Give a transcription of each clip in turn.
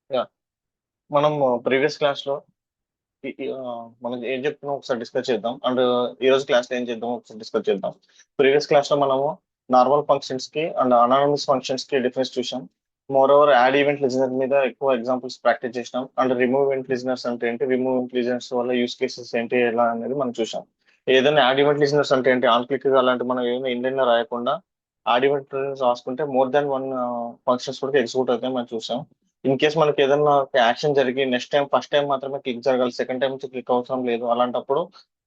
Yeah మనం previous class లో మనం ఏం చెప్తున్నాం ఒకసారి డిస్కస్ చేద్దాం. అండ్ ఈ రోజు క్లాస్ లో ఏం చేద్దాం ఒకసారి డిస్కస్ చేద్దాం. ప్రీవియస్ క్లాస్ లో మనము నార్మల్ ఫంక్షన్స్ కి అండ్ అనానమస్ ఫంక్షన్స్ కి డిఫరెన్స్ చూసాం. More over add event listener మీద ఎక్కువ ఎగ్జాంపుల్స్ ప్రాక్టీస్ చేసినాం. అండ్ రిమూవ్ ఈవెంట్ లిజనర్స్ అంటే ఏంటి, రిమూవ్ ఈవెంట్ లిజనర్స్ వల్ల యూస్ కేసెస్ ఏంటి ఎలా అనేది మనం చూసాం. ఏదైనా యాడ్ ఈవెంట్ లిజనర్స్ అంటే ఏంటి, ఆన్ క్లిక్ అలాంటి మనం ఏదైనా ఇండియన్ రాయకుండా యాడ్ ఈవెంట్ రాసుకుంటే మోర్ దాన్ వన్ ఫంక్షన్స్ కూడా ఎగ్జిక్యూట్ అవుతాయి మనం చూసాం. ఇన్ కేస్ మనకి ఏదైనా యాక్షన్ జరిగి నెక్స్ట్ టైం ఫస్ట్ టైం మాత్రమే క్లిక్ జరగాలి, సెకండ్ టైం నుంచి క్లిక్ అవసరం లేదు. అలాంటప్పుడు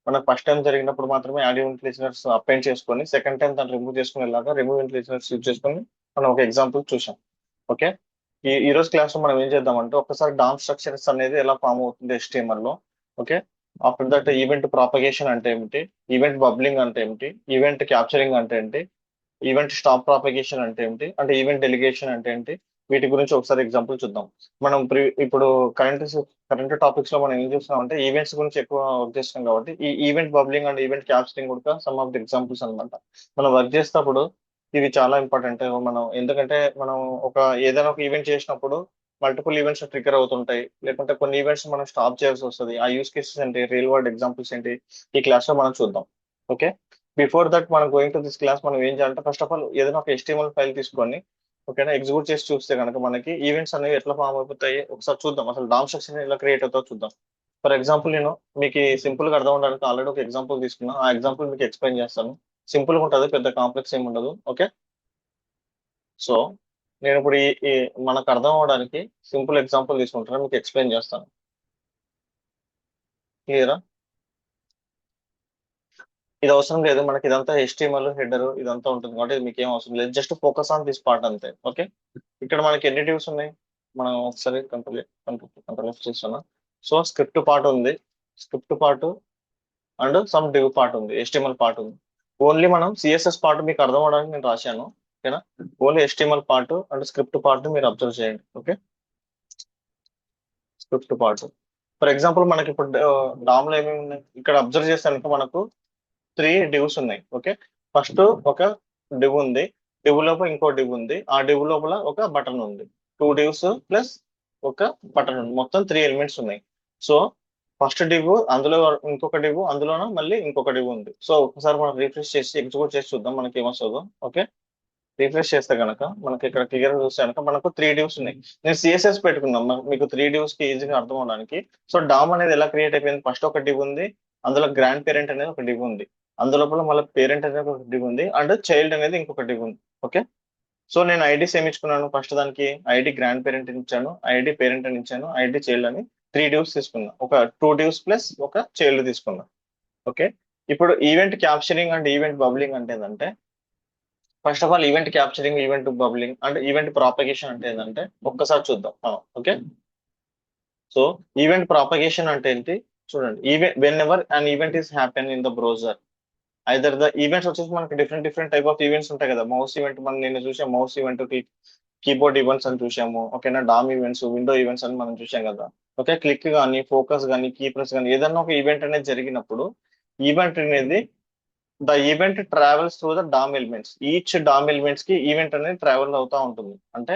మనకు ఫస్ట్ టైం జరిగినప్పుడు మాత్రమే యాడ్ ఈవెంట్ లిజనర్స్ అపెండ్ చేసుకొని సెకండ్ టైం దాన్ని రిమూవ్ చేసుకునేలాగా రిమూవ్ ఈవెంట్ లిజనర్స్ యూజ్ చేసుకొని మనం ఒక ఎగ్జాంపుల్ చూసాం. ఓకే. ఈ రోజు క్లాస్ లో మనం ఏం చేద్దామంటే ఒకసారి డామ్ స్ట్రక్చర్స్ అనేది ఎలా ఫామ్ అవుతుంది HTML లో. Okay. After that event propagation అంటే ఏమిటి, ఈవెంట్ బబ్లింగ్ అంటే ఏమిటి, ఈవెంట్ క్యాప్చరింగ్ అంటే ఏంటి, ఈవెంట్ స్టాప్ ప్రాపగేషన్ అంటే ఏంటి, అంటే ఈవెంట్ డెలిగేషన్ అంటే ఏంటి, వీటి గురించి ఒకసారి ఎగ్జాంపుల్ చూద్దాం. మనం ఇప్పుడు కరెంట్ కరెంట్ టాపిక్స్ లో మనం ఏం చూస్తున్నాం అంటే ఈవెంట్స్ గురించి ఎక్కువ వర్క్ చేస్తాం కాబట్టి ఈ event bubbling and event capturing కూడా సమ్ ఆఫ్ ది ఎగ్జాంపుల్స్ అన్నమాట. మనం వర్క్ చేసేటప్పుడు ఇవి చాలా ఇంపార్టెంట్. మనం ఎందుకంటే మనం ఒక ఏదైనా ఒక ఈవెంట్ చేసినప్పుడు మల్టిపుల్ ఈవెంట్స్ ట్రిగర్ అవుతుంటాయి, లేకుంటే కొన్ని ఈవెంట్స్ మనం స్టాప్ చేయాల్సి వస్తుంది. ఆ యూస్ కేసెస్ ఏంటి, రియల్ వరల్డ్ ఎగ్జాంపుల్స్ ఏంటి, ఈ క్లాస్ లో మనం చూద్దాం. ఓకే. బిఫోర్ దట్ మనం గోయింగ్ టు దిస్ క్లాస్ మనం ఏం చేయాలంటే ఫస్ట్ ఆఫ్ ఆల్ ఏదైనా ఒక HTML ఫైల్ తీసుకొని ఓకేనా ఎగ్జిక్యూట్ చేసి చూస్తే కనుక మనకి ఈవెంట్స్ అనేవి ఎట్లా ఫామ్ అయిపోతాయి ఒకసారి చూద్దాం. అసలు డామ్ స్ట్రక్చర్ ఎలా క్రియేట్ అవుతుందో చూద్దాం. ఫర్ ఎగ్జాంపుల్ నేను మీకు సింపుల్ గా అర్థం అవడానికి ఆల్రెడీ ఒక ఎగ్జాంపుల్ తీసుకున్నా. ఆ ఎగ్జాంపుల్ మీకు ఎక్స్ప్లెయిన్ చేస్తాను. సింపుల్ గా ఉంటుంది, పెద్ద కాంప్లెక్స్ ఏమి ఉండదు. ఓకే. సో నేను ఇప్పుడు ఈ మనకు అర్థం అవడానికి సింపుల్ ఎగ్జాంపుల్ తీసుకుంటాను, మీకు ఎక్స్ప్లెయిన్ చేస్తాను. క్లియరా? ఇది అవసరం లేదు మనకి, ఇదంతా HTML హెడర్ ఇదంతా ఉంటుంది కాబట్టి ఇది మీకు ఏం అవసరం లేదు. Just focus on this part అంతే. ఓకే. ఇక్కడ మనకి ఎన్ని డ్యూస్ ఉన్నాయి, మనం ఒకసారి కంట్రోల్ చేస్తున్నా. సో స్క్రిప్ట్ పార్ట్ ఉంది, script part and some div part ఉంది, HTML పార్ట్ ఉంది. ఓన్లీ మనం CSS పార్ట్ మీకు అర్థం అవడానికి నేను రాశాను. ఓకేనా. Only HTML part and script part మీరు అబ్జర్వ్ చేయండి. Okay. Script part for example మనకి ఇప్పుడు డామ్ లో ఏమేమి ఉన్నాయి ఇక్కడ అబ్జర్వ్ చేస్తానికి మనకు 3 డివ్స్ ఉన్నాయి. ఓకే. ఫస్ట్ ఒక డివ్ ఉంది, డివ్ లోపల ఇంకో డివ్ ఉంది, ఆ డివ్ లోపల ఒక బటన్ ఉంది. 2 డివ్స్ ప్లస్ ఒక బటన్ ఉంది, మొత్తం 3 ఎలిమెంట్స్ ఉన్నాయి. సో ఫస్ట్ డివ్ అందులో ఇంకొక డివ్ అందులోన మళ్ళీ ఇంకొక డివ్ ఉంది. సో ఒకసారి మనం రిఫ్రెష్ చేసి ఎగ్జిక్యూట్ చేసి చూద్దాం మనకి ఏమొస్తుందో. ఓకే. రిఫ్రెష్ చేస్తే కనుక మనకి ఇక్కడ క్లియర్ చూస్తే కనుక మనకు 3 డివ్స్ ఉన్నాయి. నేను CSS పెట్టుకున్నాం మీకు 3 డివ్స్ కి ఈజీగా అర్థం అవడానికి. సో డామ్ అనేది ఎలా క్రియేట్ అయిపోయింది, ఫస్ట్ ఒక డివ్ ఉంది, అందులో గ్రాండ్ పేరెంట్ అనేది ఒక డివ్ ఉంది, అందులోపల మళ్ళీ పేరెంట్ అనేది ఒక డివ్ ఉంది, అండ్ చైల్డ్ అనేది ఇంకొక డివ్ ఉంది. ఓకే. సో నేను ఐడీస్ ఏమి ఇచ్చుకున్నాను, ఫస్ట్ దానికి ఐడి గ్రాండ్ పేరెంట్ అని ఇచ్చాను, ఐడి పేరెంట్ అని ఇచ్చాను, ఐడి చైల్డ్ అని 3 డివ్స్ తీసుకున్నా, ఒక 2 డివ్స్ ప్లస్ ఒక చైల్డ్ తీసుకున్నా. ఓకే. ఇప్పుడు event capturing and event bubbling అంటే ఏంటంటే first of all event capturing, event bubbling and event propagation అంటే ఏంటంటే ఒక్కసారి చూద్దాం. ఓకే. సో ఈవెంట్ ప్రాపగేషన్ అంటే ఏంటి చూడండి. Event when ever an event is happen in the browser, either the events వచ్చేసి మనకి different different type of events ఉంటాయి కదా. మౌస్ ఈవెంట్ మనం నేను చూసాం, మౌస్ ఈవెంట్ కీబోర్డ్ ఈవెంట్స్ అని చూసాము. ఓకేనా. డామ్ ఈవెంట్స్, విండో ఈవెంట్స్ అని మనం చూసాం కదా. ఓకే. క్లిక్ కానీ ఫోకస్ కానీ కీ ప్రెస్ కానీ ఏదన్నా ఒక ఈవెంట్ అనేది జరిగినప్పుడు ఈవెంట్ అనేది the event travels through the DOM elements, each DOM elements కి ఈవెంట్ అనేది ట్రావెల్ అవుతా ఉంటుంది. అంటే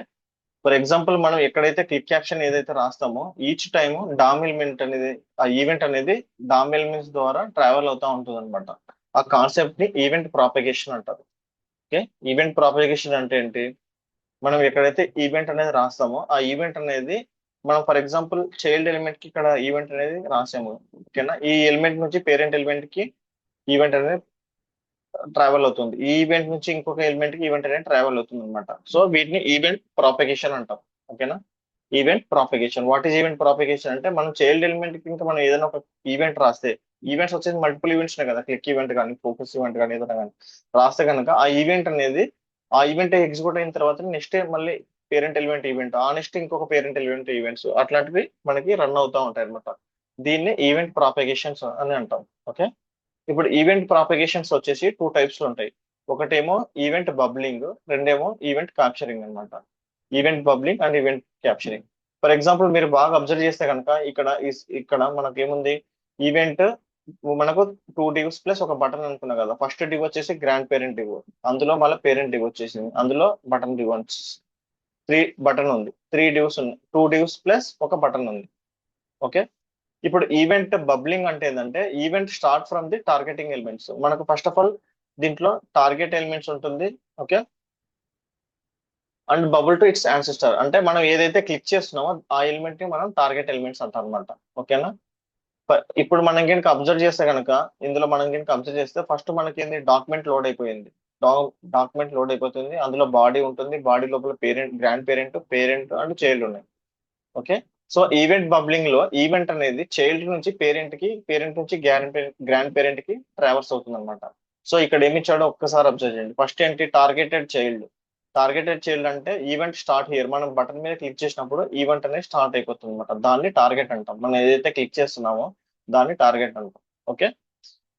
ఫర్ ఎగ్జాంపుల్ మనం ఎక్కడైతే క్లిక్ యాక్షన్ ఏదైతే రాస్తామో ఈచ్ టైమ్ డామ్ ఎలిమెంట్ అనేది ఆ ఈవెంట్ అనేది డామ్ ఎలిమెంట్స్ ద్వారా ట్రావెల్ అవుతా ఉంటుంది అనమాట. ఆ కాన్సెప్ట్ ని ఈవెంట్ ప్రాపగేషన్ అంటారు. ఓకే. ఈవెంట్ ప్రాపగేషన్ అంటే ఏంటి, మనం ఎక్కడైతే ఈవెంట్ అనేది రాస్తామో ఆ ఈవెంట్ అనేది మనం ఫర్ ఎగ్జాంపుల్ చైల్డ్ ఎలిమెంట్ కి ఇక్కడ ఈవెంట్ అనేది రాసాము. ఓకేనా. ఈ ఎలిమెంట్ నుంచి పేరెంట్ ఎలిమెంట్ కి ఈవెంట్ అనేది ట్రావెల్ అవుతుంది, ఈ ఈవెంట్ నుంచి ఇంకొక ఎలిమెంట్ కి ఈవెంట్ అనేది ట్రావెల్ అవుతుంది అనమాట. సో వీటిని ఈవెంట్ ప్రాపగేషన్ అంటాం. ఓకేనా. Event propagation, what is event propagation అంటే మనం చైల్డ్ ఎలిమెంట్ కి ఇంకా మనం ఏదైనా ఒక ఈవెంట్ రాస్తే, ఈవెంట్స్ వచ్చేసి మల్టిపుల్ ఈవెంట్స్ ఉన్నాయి కదా, క్లిక్ ఈవెంట్ కానీ ఫోకస్ ఈవెంట్ కానీ ఏదైనా కానీ రాస్తే కనుక ఆ ఈవెంట్ అనేది ఆ ఈవెంట్ ఎగ్జిక్యూట్ అయిన తర్వాత నెక్స్ట్ మళ్ళీ పేరెంట్ ఎలిమెంట్ ఈవెంట్, ఆ నెక్స్ట్ ఇంకొక పేరెంట్ ఎలిమెంట్ ఈవెంట్స్ అట్లాంటివి మనకి రన్ అవుతా ఉంటాయి అనమాట. దీన్ని ఈవెంట్ ప్రాపగేషన్స్ అని అంటాం. ఓకే. ఇప్పుడు ఈవెంట్ ప్రాపగేషన్స్ వచ్చేసి 2 టైప్స్ ఉంటాయి. ఒకటేమో ఈవెంట్ బబ్లింగ్, రెండేమో ఈవెంట్ క్యాప్చరింగ్ అన్నమాట. Event bubbling and event capturing. For example మీరు బాగా అబ్జర్వ్ చేస్తే కనుక ఇక్కడ మనకి ఏముంది, ఈవెంట్ మనకు 2 డివ్స్ ప్లస్ ఒక బటన్ అనుకున్నా కదా. ఫస్ట్ డివ్ వచ్చేసి గ్రాండ్ పేరెంట్ డివ్, అందులో మళ్ళీ పేరెంట్ డివ్ వచ్చేసింది, అందులో బటన్ డివ్ బటన్ ఉంది, 3 divs ఉంది, 2 divs ప్లస్ ఒక బటన్ ఉంది. ఓకే, ఇప్పుడు ఈవెంట్ బబ్లింగ్ అంటే ఏంటంటే event start from the targeting elements. మనకు ఫస్ట్ ఆఫ్ ఆల్ దీంట్లో టార్గెట్ ఎలిమెంట్స్ ఉంటుంది. Okay, and bubble to it's ancestor అంటే మనం ఏదైతే క్లిక్ చేస్తున్నామో ఆ ఎలిమెంట్ ని మనం టార్గెట్ ఎలిమెంట్స్ అంటాం అనమాట. ఓకేనా, ఇప్పుడు మనం కనుక అబ్జర్వ్ చేస్తే కనుక ఇందులో మనం కనుక అబ్జర్వ్ చేస్తే ఫస్ట్ మనకి ఏంది డాక్యుమెంట్ లోడ్ అయిపోయింది. డాక్యుమెంట్ లోడ్ అయిపోతుంది, అందులో బాడీ ఉంటుంది, బాడీ లోపల parent, grand parent, parent and child ఉన్నాయి. ఓకే, సో ఈవెంట్ బబ్లింగ్ లో ఈవెంట్ అనేది చైల్డ్ నుంచి పేరెంట్ కి, పేరెంట్ నుంచి గ్రాండ్ పేరెంట్ కి ట్రావర్స్ అవుతుంది అనమాట. సో ఇక్కడ ఏమి ఇచ్చాడో ఒక్కసారి అబ్జర్వ్ చేయండి. ఫస్ట్ ఏంటి, టార్గెటెడ్ చైల్డ్. టార్గెటెడ్ చైల్డ్ అంటే ఈవెంట్ స్టార్ట్ హియర్, మనం బటన్ మీద క్లిక్ చేసినప్పుడు ఈవెంట్ అనేది స్టార్ట్ అయిపోతుంది అనమాట. దాన్ని టార్గెట్ అంటాం. మనం ఏదైతే క్లిక్ చేస్తున్నామో దాన్ని టార్గెట్ అంటాం. ఓకే,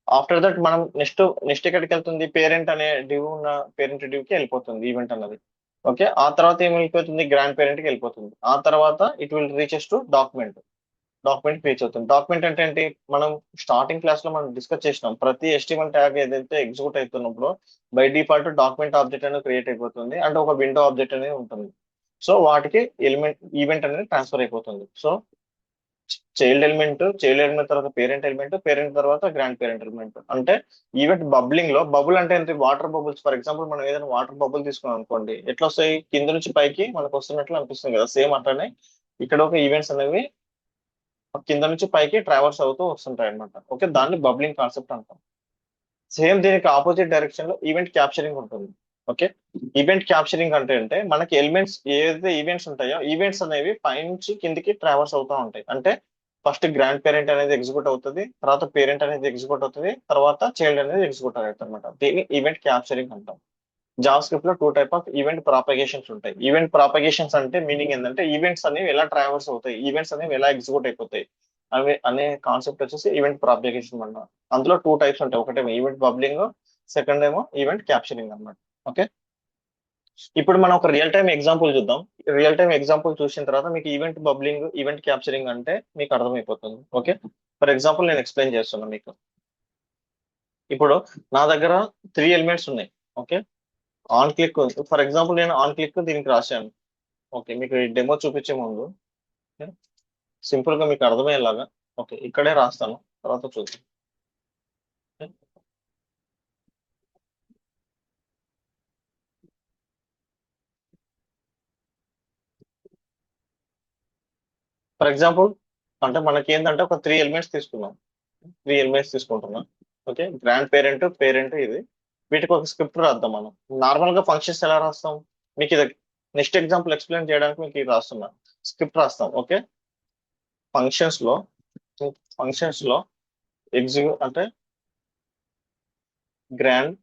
ఆఫ్టర్ దట్ మనం నెక్స్ట్ ఎక్కడికి వెళ్తుంది, పేరెంట్ అనే డివ్ ఉన్న పేరెంట్ డివ్ కి వెళ్ళిపోతుంది ఈవెంట్ అన్నది. ఓకే, ఆ తర్వాత ఏం వెళ్ళిపోతుంది, గ్రాండ్ పేరెంట్ కి వెళ్ళిపోతుంది. ఆ తర్వాత it will reaches to document. Document reach అవుతుంది. డాక్యుమెంట్ అంటే ఏంటి, మనం స్టార్టింగ్ క్లాస్ లో మనం డిస్కస్ చేసినాం. ప్రతి HTML ట్యాగ్ ఏదైతే ఎగ్జిక్యూట్ అవుతున్నప్పుడు బై డిఫాల్ట్ డాక్యుమెంట్ ఆబ్జెక్ట్ అనేది క్రియేట్ అయిపోతుంది, అంటే ఒక విండో ఆబ్జెక్ట్ అనేది ఉంటుంది. సో వాటికి ఈవెంట్ అనేది ట్రాన్స్ఫర్ అయిపోతుంది. సో చైల్డ్ ఎలిమెంట్ తర్వాత పేరెంట్ ఎలిమెంట్, పేరెంట్ తర్వాత గ్రాండ్ పేరెంట్ ఎలిమెంట్. అంటే ఈవెంట్ బబ్లింగ్ లో, బబుల్ అంటే ఏంటి, వాటర్ బబుల్స్. ఫర్ ఎగ్జాంపుల్ మనం ఏదైనా వాటర్ బబుల్ తీసుకున్నాం అనుకోండి, ఎట్లా వస్తాయి, కింద నుంచి పైకి మనకు వస్తున్నట్లు అనిపిస్తుంది కదా. సేమ్ అట్లనే ఇక్కడ ఒక ఈవెంట్స్ అనేవి కింద నుంచి పైకి ట్రావర్స్ అవుతూ వస్తుంటాయి అనమాట. ఓకే, దాన్ని బబ్లింగ్ కాన్సెప్ట్ అంటాం. సేమ్ దీనికి ఆపోజిట్ డైరెక్షన్ లో ఈవెంట్ క్యాప్చరింగ్ ఉంటుంది. ఓకే, ఈవెంట్ క్యాప్చరింగ్ అంటే మనకి ఎలిమెంట్స్ ఏదైతే ఈవెంట్స్ ఉంటాయో ఈవెంట్స్ అనేవి పైనుంచి కిందికి ట్రావర్స్ అవుతూ ఉంటాయి. అంటే ఫస్ట్ గ్రాండ్ పేరెంట్ అనేది ఎగ్జిక్యూట్ అవుతుంది, తర్వాత పేరెంట్ అనేది ఎగ్జిక్యూట్ అవుతుంది, తర్వాత చైల్డ్ అనేది ఎగ్జిక్యూట్ అవుతుంది అనమాట. దీన్ని ఈవెంట్ క్యాప్చరింగ్ అంటాం. జావా స్క్రిప్ట్ లో 2 టైప్ ఆఫ్ ఈవెంట్ ప్రాపగేషన్స్ ఉంటాయి. ఈవెంట్ ప్రాపగేషన్స్ అంటే మీనింగ్ ఏంటంటే ఈవెంట్స్ అనేవి ఎలా ట్రావర్స్ అవుతాయి, ఈవెంట్స్ అనేవి ఎలా ఎగ్జిక్యూట్ అయిపోతాయి అవి అనే కాన్సెప్ట్ వచ్చేసి ఈవెంట్ ప్రాపగేషన్ అన్నమాట. అందులో 2 టైప్స్ ఉంటాయి. ఒకటేమో ఈవెంట్ బబ్లింగ్, సెకండ్ ఏమో ఈవెంట్ క్యాప్చరింగ్ అన్నమాట. ఓకే, ఇప్పుడు మనం ఒక రియల్ టైమ్ ఎగ్జాంపుల్ చూద్దాం. రియల్ టైమ్ ఎగ్జాంపుల్ చూసిన తర్వాత మీకు ఈవెంట్ బబ్లింగ్, ఈవెంట్ క్యాప్చరింగ్ అంటే మీకు అర్థమైపోతుంది. ఓకే, ఫర్ ఎగ్జాంపుల్ నేను ఎక్స్ప్లెయిన్ చేస్తున్నాను మీకు. ఇప్పుడు నా దగ్గర 3 ఎలిమెంట్స్ ఉన్నాయి. Okay, on click, for example నేను ఆన్ క్లిక్ దీనికి రాశాను. ఓకే, మీకు ఈ డెమో చూపించే ముందు సింపుల్ గా మీకు అర్థమయ్యేలాగా ఓకే ఇక్కడే రాస్తాను, తర్వాత చూద్దాం. ఫర్ ఎగ్జాంపుల్ అంటే మనకి ఏంటంటే ఒక 3 ఎలిమెంట్స్ తీసుకున్నాం, 3 ఎలిమెంట్స్ తీసుకుంటున్నాం. ఓకే, గ్రాండ్ పేరెంట్, పేరెంట్ ఇది. వీటికి ఒక స్క్రిప్ట్ రాద్దాం. మనం నార్మల్ గా ఫంక్షన్స్ ఎలా రాస్తాం, మీకు ఇది నెక్స్ట్ ఎగ్జాంపుల్ ఎక్స్ప్లెయిన్ చేయడానికి మీకు ఇది రాస్తున్నా. స్క్రిప్ట్ రాస్తాం. ఓకే, ఫంక్షన్స్ లో ఫంక్షన్స్ లో ఎగ్జిక్యూట్ అంటే grand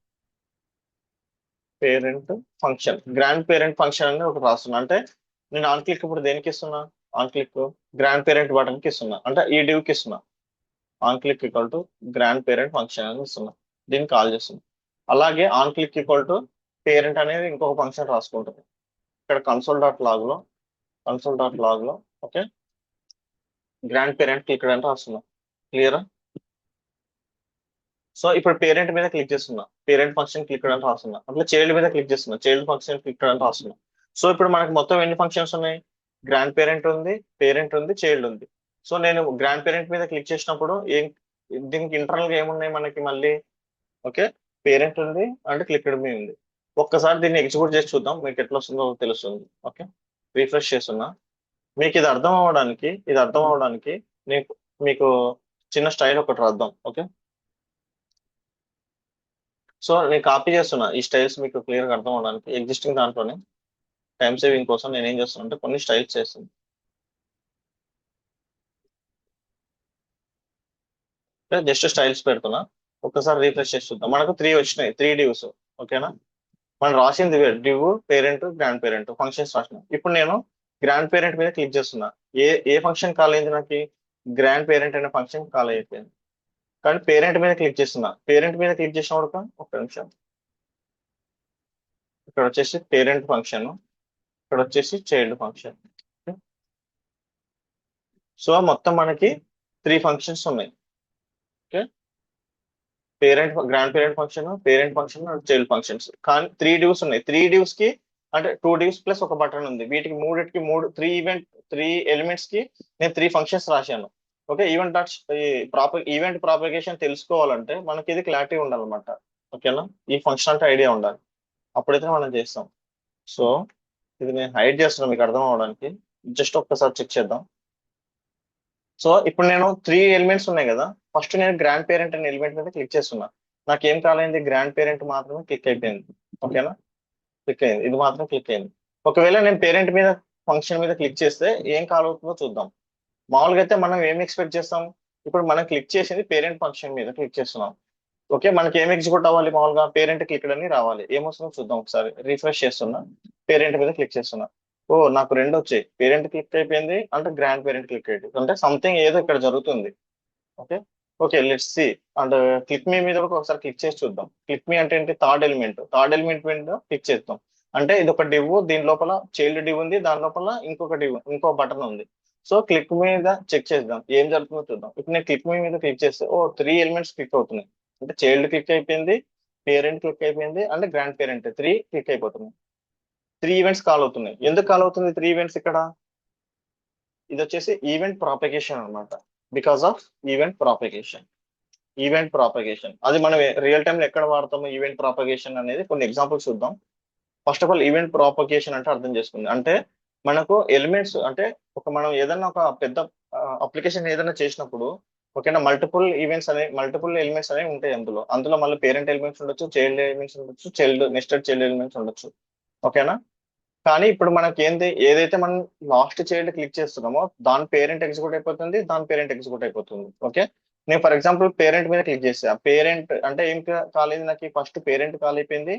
parent function, grand parent function అని ఒకటి రాస్తున్నా. అంటే నేను ఆన్ క్లిక్ ఇప్పుడు దేనికి ఇస్తున్నా, on click grand parent button కి ఇస్తున్నా, అంటే ఈ డివ్ కి ఇస్తున్నా. On click equal to grand parent function అని ఇస్తున్నా, దీన్ని కాల్ చేస్తున్నా. అలాగే on click equal to parent అనేది ఇంకొక ఫంక్షన్ రాసుకుంటుంది. ఇక్కడ కన్సోల్ డాట్ లాగ్ లో ఓకే గ్రాండ్ పేరెంట్ క్లిక్ అని రాస్తున్నా. క్లియరా? సో ఇప్పుడు పేరెంట్ మీద క్లిక్ చేస్తున్నా, పేరెంట్ ఫంక్షన్ క్లిక్ అని రాస్తున్నా. అట్లా చైల్డ్ మీద క్లిక్ చేస్తున్నా, చైల్డ్ ఫంక్షన్ క్లిక్ అని రాస్తున్నా. సో ఇప్పుడు మనకి మొత్తం ఎన్ని ఫంక్షన్స్ ఉన్నాయి, గ్రాండ్ పేరెంట్ ఉంది, పేరెంట్ ఉంది, చైల్డ్ ఉంది. సో నేను గ్రాండ్ పేరెంట్ మీద క్లిక్ చేసినప్పుడు ఏం, దీనికి ఇంటర్నల్ గా ఏమున్నాయి మనకి మళ్ళీ, ఓకే పేరెంట్ ఉంది అండ్ క్లిక్డ్ మీ ఉంది. ఒక్కసారి దీన్ని ఎగ్జిక్యూట్ చేసి చూద్దాం, మీకు ఎట్లా వస్తుందో తెలుస్తుంది. ఓకే, రీఫ్రెష్ చేస్తున్నా. మీకు ఇది అర్థం అవడానికి మీకు మీకు చిన్న స్టైల్ ఒకటి రాద్దాం. ఓకే, సో నేను కాపీ చేస్తున్నా ఈ స్టైల్స్ మీకు క్లియర్ గా అర్థం అవడానికి. ఎగ్జిస్టింగ్ దాంట్లోనే టైం సేవింగ్ కోసం నేను ఏం చేస్తున్నా అంటే కొన్ని స్టైల్స్ చేస్తాను. జస్ట్ స్టైల్స్ పెడుతున్నా. ఒక్కసారి రీఫ్రెష్ చేసి చూద్దాం. మనకు 3 వచ్చినాయి, 3 divs. ఓకేనా, మనం రాసింది div, parent, grand parent functions రాసినాం. ఇప్పుడు నేను గ్రాండ్ పేరెంట్ మీద క్లిక్ చేస్తున్నా. ఏ ఏ ఫంక్షన్ కాల్ అయింది నాకు, గ్రాండ్ పేరెంట్ అనే ఫంక్షన్ కాల్ అయిపోయింది. కానీ పేరెంట్ మీద క్లిక్ చేస్తున్నా. పేరెంట్ మీద క్లిక్ చేసినప్పుడు ఒక నిమిషం, ఇక్కడ వచ్చేసి పేరెంట్ ఫంక్షన్, ఇక్కడ వచ్చేసి చైల్డ్ ఫంక్షన్. సో మొత్తం మనకి 3 ఫంక్షన్స్ ఉన్నాయి. Okay, grand parent function, parent function, child functions. కానీ 3 divs ఉన్నాయి. 3 divs కి అంటే 2 divs ప్లస్ ఒక బటన్ ఉంది. వీటికి మూడిటికి త్రీ ఎలిమెంట్స్ కి నేను 3 ఫంక్షన్స్ రాశాను. ఓకే, ఈవెంట్ ప్రాపగేషన్ తెలుసుకోవాలంటే మనకి ఇది క్లారిటీ ఉండాలన్నమాట. ఓకేనా, ఈ ఫంక్షన్ అంటే ఐడియా ఉండాలి, అప్పుడైతే మనం చేస్తాం. సో ఇది నేను హైడ్ చేస్తున్నాను మీకు అర్థం అవడానికి. జస్ట్ ఒక్కసారి చెక్ చేద్దాం. సో ఇప్పుడు నేను 3 ఎలిమెంట్స్ ఉన్నాయి కదా, ఫస్ట్ నేను గ్రాండ్ పేరెంట్ అనే ఎలిమెంట్ మీద క్లిక్ చేస్తున్నా. నాకు ఏం కాలేదు, గ్రాండ్ పేరెంట్ మాత్రమే క్లిక్ అయిపోయింది. ఓకేనా, క్లిక్ అయింది, ఇది మాత్రం క్లిక్ అయింది. ఒకవేళ నేను పేరెంట్ మీద ఫంక్షన్ మీద క్లిక్ చేస్తే ఏం కాల్ అవుతుందో చూద్దాం. మామూలుగా అయితే మనం ఏం ఎక్స్పెక్ట్ చేస్తాం, ఇప్పుడు మనం క్లిక్ చేసింది పేరెంట్ ఫంక్షన్ మీద క్లిక్ చేస్తున్నాం. ఓకే, మనకి ఏం ఎగ్జిక్యూట్ అవ్వాలి, మామూలుగా పేరెంట్ క్లిక్ అని రావాలి. ఏమొస్తుందో చూద్దాం ఒకసారి. రిఫ్రెష్ చేస్తున్నా, పేరెంట్ మీద క్లిక్ చేస్తున్నా. ఓ, నాకు రెండు వచ్చాయి, పేరెంట్ క్లిక్ అయిపోయింది అంటే గ్రాండ్ పేరెంట్ క్లిక్ అయిపోయింది, అంటే సంథింగ్ ఏదో ఇక్కడ జరుగుతుంది. Okay, okay, let's see. And click me మీద కూడా ఒకసారి క్లిక్ చేసి చూద్దాం. క్లిక్ మీ అంటే ఏంటి, థర్డ్ ఎలిమెంట్ మీద క్లిక్ చేద్దాం. అంటే ఇది ఒక డివ్, దీని లోపల చైల్డ్ డివ్ ఉంది, దాని లోపల ఇంకో బటన్ ఉంది. సో క్లిక్ మీద చెక్ చేద్దాం ఏం జరుగుతుందో చూద్దాం. ఇప్పుడు నేను క్లిక్ మీ మీద క్లిక్ చేస్తే 3 ఎలిమెంట్స్ క్లిక్ అవుతున్నాయి. అంటే చైల్డ్ క్లిక్ అయిపోయింది, పేరెంట్ క్లిక్ అయిపోయింది, అంటే గ్రాండ్ పేరెంట్ 3 క్లిక్ అయిపోతుంది. 3 ఈవెంట్స్ కాల్ అవుతున్నాయి. ఎందుకు కాల్ అవుతుంది 3 ఈవెంట్స్ ఇక్కడ? ఇది వచ్చేసి ఈవెంట్ ప్రాపగేషన్ అన్నమాట. బికాస్ ఆఫ్ ఈవెంట్ ప్రాపగేషన్ అది మనం రియల్ టైమ్ లో ఎక్కడ వాడతాము ఈవెంట్ ప్రాపగేషన్ అనేది కొన్ని ఎగ్జాంపుల్స్ చూద్దాం. First of all event propagation అంటే అర్థం చేసుకుంది అంటే మనకు ఎలిమెంట్స్ అంటే మనం ఏదైనా ఒక పెద్ద అప్లికేషన్ ఏదైనా చేసినప్పుడు, ఓకేనా, మల్టిపుల్ ఎలిమెంట్స్ అనేవి ఉంటాయి. అందులో మళ్ళీ పేరెంట్ ఎలిమెంట్స్ ఉండొచ్చు, చైల్డ్ ఎలిమెంట్స్ ఉండొచ్చు, నెస్టెడ్ చైల్డ్ ఎలిమెంట్స్ ఉండొచ్చు. ఓకేనా, కానీ ఇప్పుడు మనకి ఏదైతే మనం లాస్ట్ చైల్డ్ క్లిక్ చేస్తున్నామో దాని పేరెంట్ ఎగ్జిక్యూట్ అయిపోతుంది, దాని పేరెంట్ ఎగ్జిక్యూట్ అయిపోతుంది. ఓకే, నేను ఫర్ ఎగ్జాంపుల్ పేరెంట్ మీద క్లిక్ చేసా. పేరెంట్ అంటే ఏం కాలేదు నాకు, ఫస్ట్ పేరెంట్ కాల్ అయిపోయింది,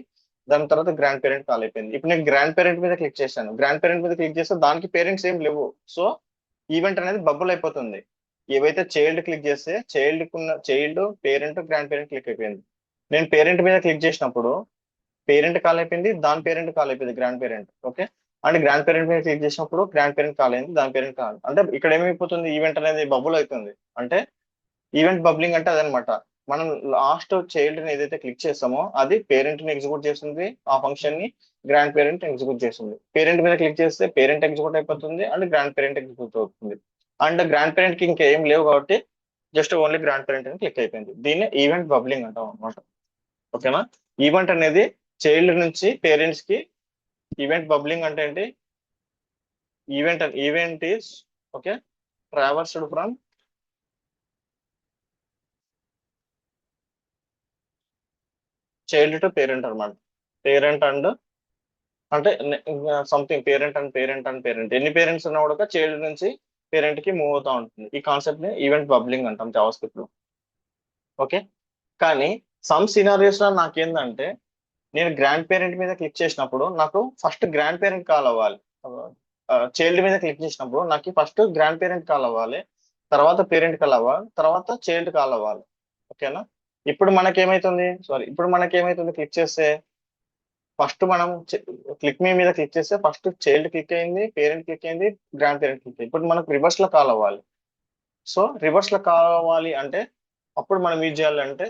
దాని తర్వాత గ్రాండ్ పేరెంట్ కాల్ అయిపోయింది. ఇప్పుడు నేను గ్రాండ్ పేరెంట్ మీద క్లిక్ చేశాను. గ్రాండ్ పేరెంట్ మీద క్లిక్ చేస్తే దానికి పేరెంట్స్ ఏం లేవు. సో ఈవెంట్ అనేది బబుల్ అయిపోతుంది. ఏవైతే చైల్డ్ క్లిక్ చేస్తే child parent grand parent click అయిపోయింది. నేను పేరెంట్ మీద క్లిక్ చేసినప్పుడు పేరెంట్ కాల్ అయిపోయింది, దాని పేరెంట్ కాల్ అయిపోయింది, గ్రాండ్ పేరెంట్. ఓకే, అంటే గ్రాండ్ పేరెంట్ మీద క్లిక్ చేసినప్పుడు గ్రాండ్ పేరెంట్ కాల్ అయింది, దాని పేరెంట్ కాల్. అంటే ఇక్కడ ఏమైపోతుంది, ఈవెంట్ అనేది బబుల్ అవుతుంది. అంటే ఈవెంట్ బబ్లింగ్ అంటే అదనమాట. మనం లాస్ట్ చైల్డ్ ని ఏదైతే క్లిక్ చేస్తామో అది పేరెంట్ ని ఎగ్జిక్యూట్ చేస్తుంది, ఆ ఫంక్షన్ ని గ్రాండ్ పేరెంట్ ఎగ్జిక్యూట్ చేస్తుంది. పేరెంట్ మీద క్లిక్ చేస్తే పేరెంట్ ఎగ్జిక్యూట్ అయిపోతుంది అండ్ గ్రాండ్ పేరెంట్ ఎగ్జిక్యూట్ అవుతుంది. అండ్ గ్రాండ్ పేరెంట్ కి ఇంకేం లేవు కాబట్టి జస్ట్ ఓన్లీ గ్రాండ్ పేరెంట్ అని క్లిక్ అయిపోయింది. దీన్ని ఈవెంట్ బబ్లింగ్ అంటాం అనమాట. ఓకేనా, ఈవెంట్ అనేది చైల్డ్ నుంచి పేరెంట్స్ కి. ఈవెంట్ బబ్లింగ్ అంటే ఏంటి, event is okay traversed from child to parent అనమాట. పేరెంట్ అండ్ అంటే సంథింగ్ పేరెంట్ ఎన్ని పేరెంట్స్ ఉన్నా కూడా చైల్డ్ నుంచి పేరెంట్ కి మూవ్ అవుతా ఉంటుంది. ఈ కాన్సెప్ట్ ని ఈవెంట్ బబ్లింగ్ అంటాం జావా స్క్రిప్ట్ లో. ఓకే, కానీ సమ్ సినారియోస్ లో నాకేందంటే నేను గ్రాండ్ పేరెంట్ మీద క్లిక్ చేసినప్పుడు నాకు ఫస్ట్ గ్రాండ్ పేరెంట్ కాల్ అవ్వాలి. చైల్డ్ మీద క్లిక్ చేసినప్పుడు నాకు ఫస్ట్ గ్రాండ్ పేరెంట్ కాల్ అవ్వాలి, తర్వాత పేరెంట్ కాల్ అవ్వాలి, తర్వాత చైల్డ్ కాల్ అవ్వాలి. ఓకేనా, ఇప్పుడు మనకేమైతుంది క్లిక్ చేస్తే ఫస్ట్ మనం క్లిక్ మీ మీద క్లిక్ చేస్తే ఫస్ట్ చైల్డ్ క్లిక్ అయింది, పేరెంట్ క్లిక్ అయింది, గ్రాండ్ పేరెంట్ క్లిక్ అయింది. ఇప్పుడు మనకు రివర్స్ లో కాల్ అవ్వాలి. సో రివర్స్ లో కావాలి అంటే అప్పుడు మనం యూజ్ చేయాలంటే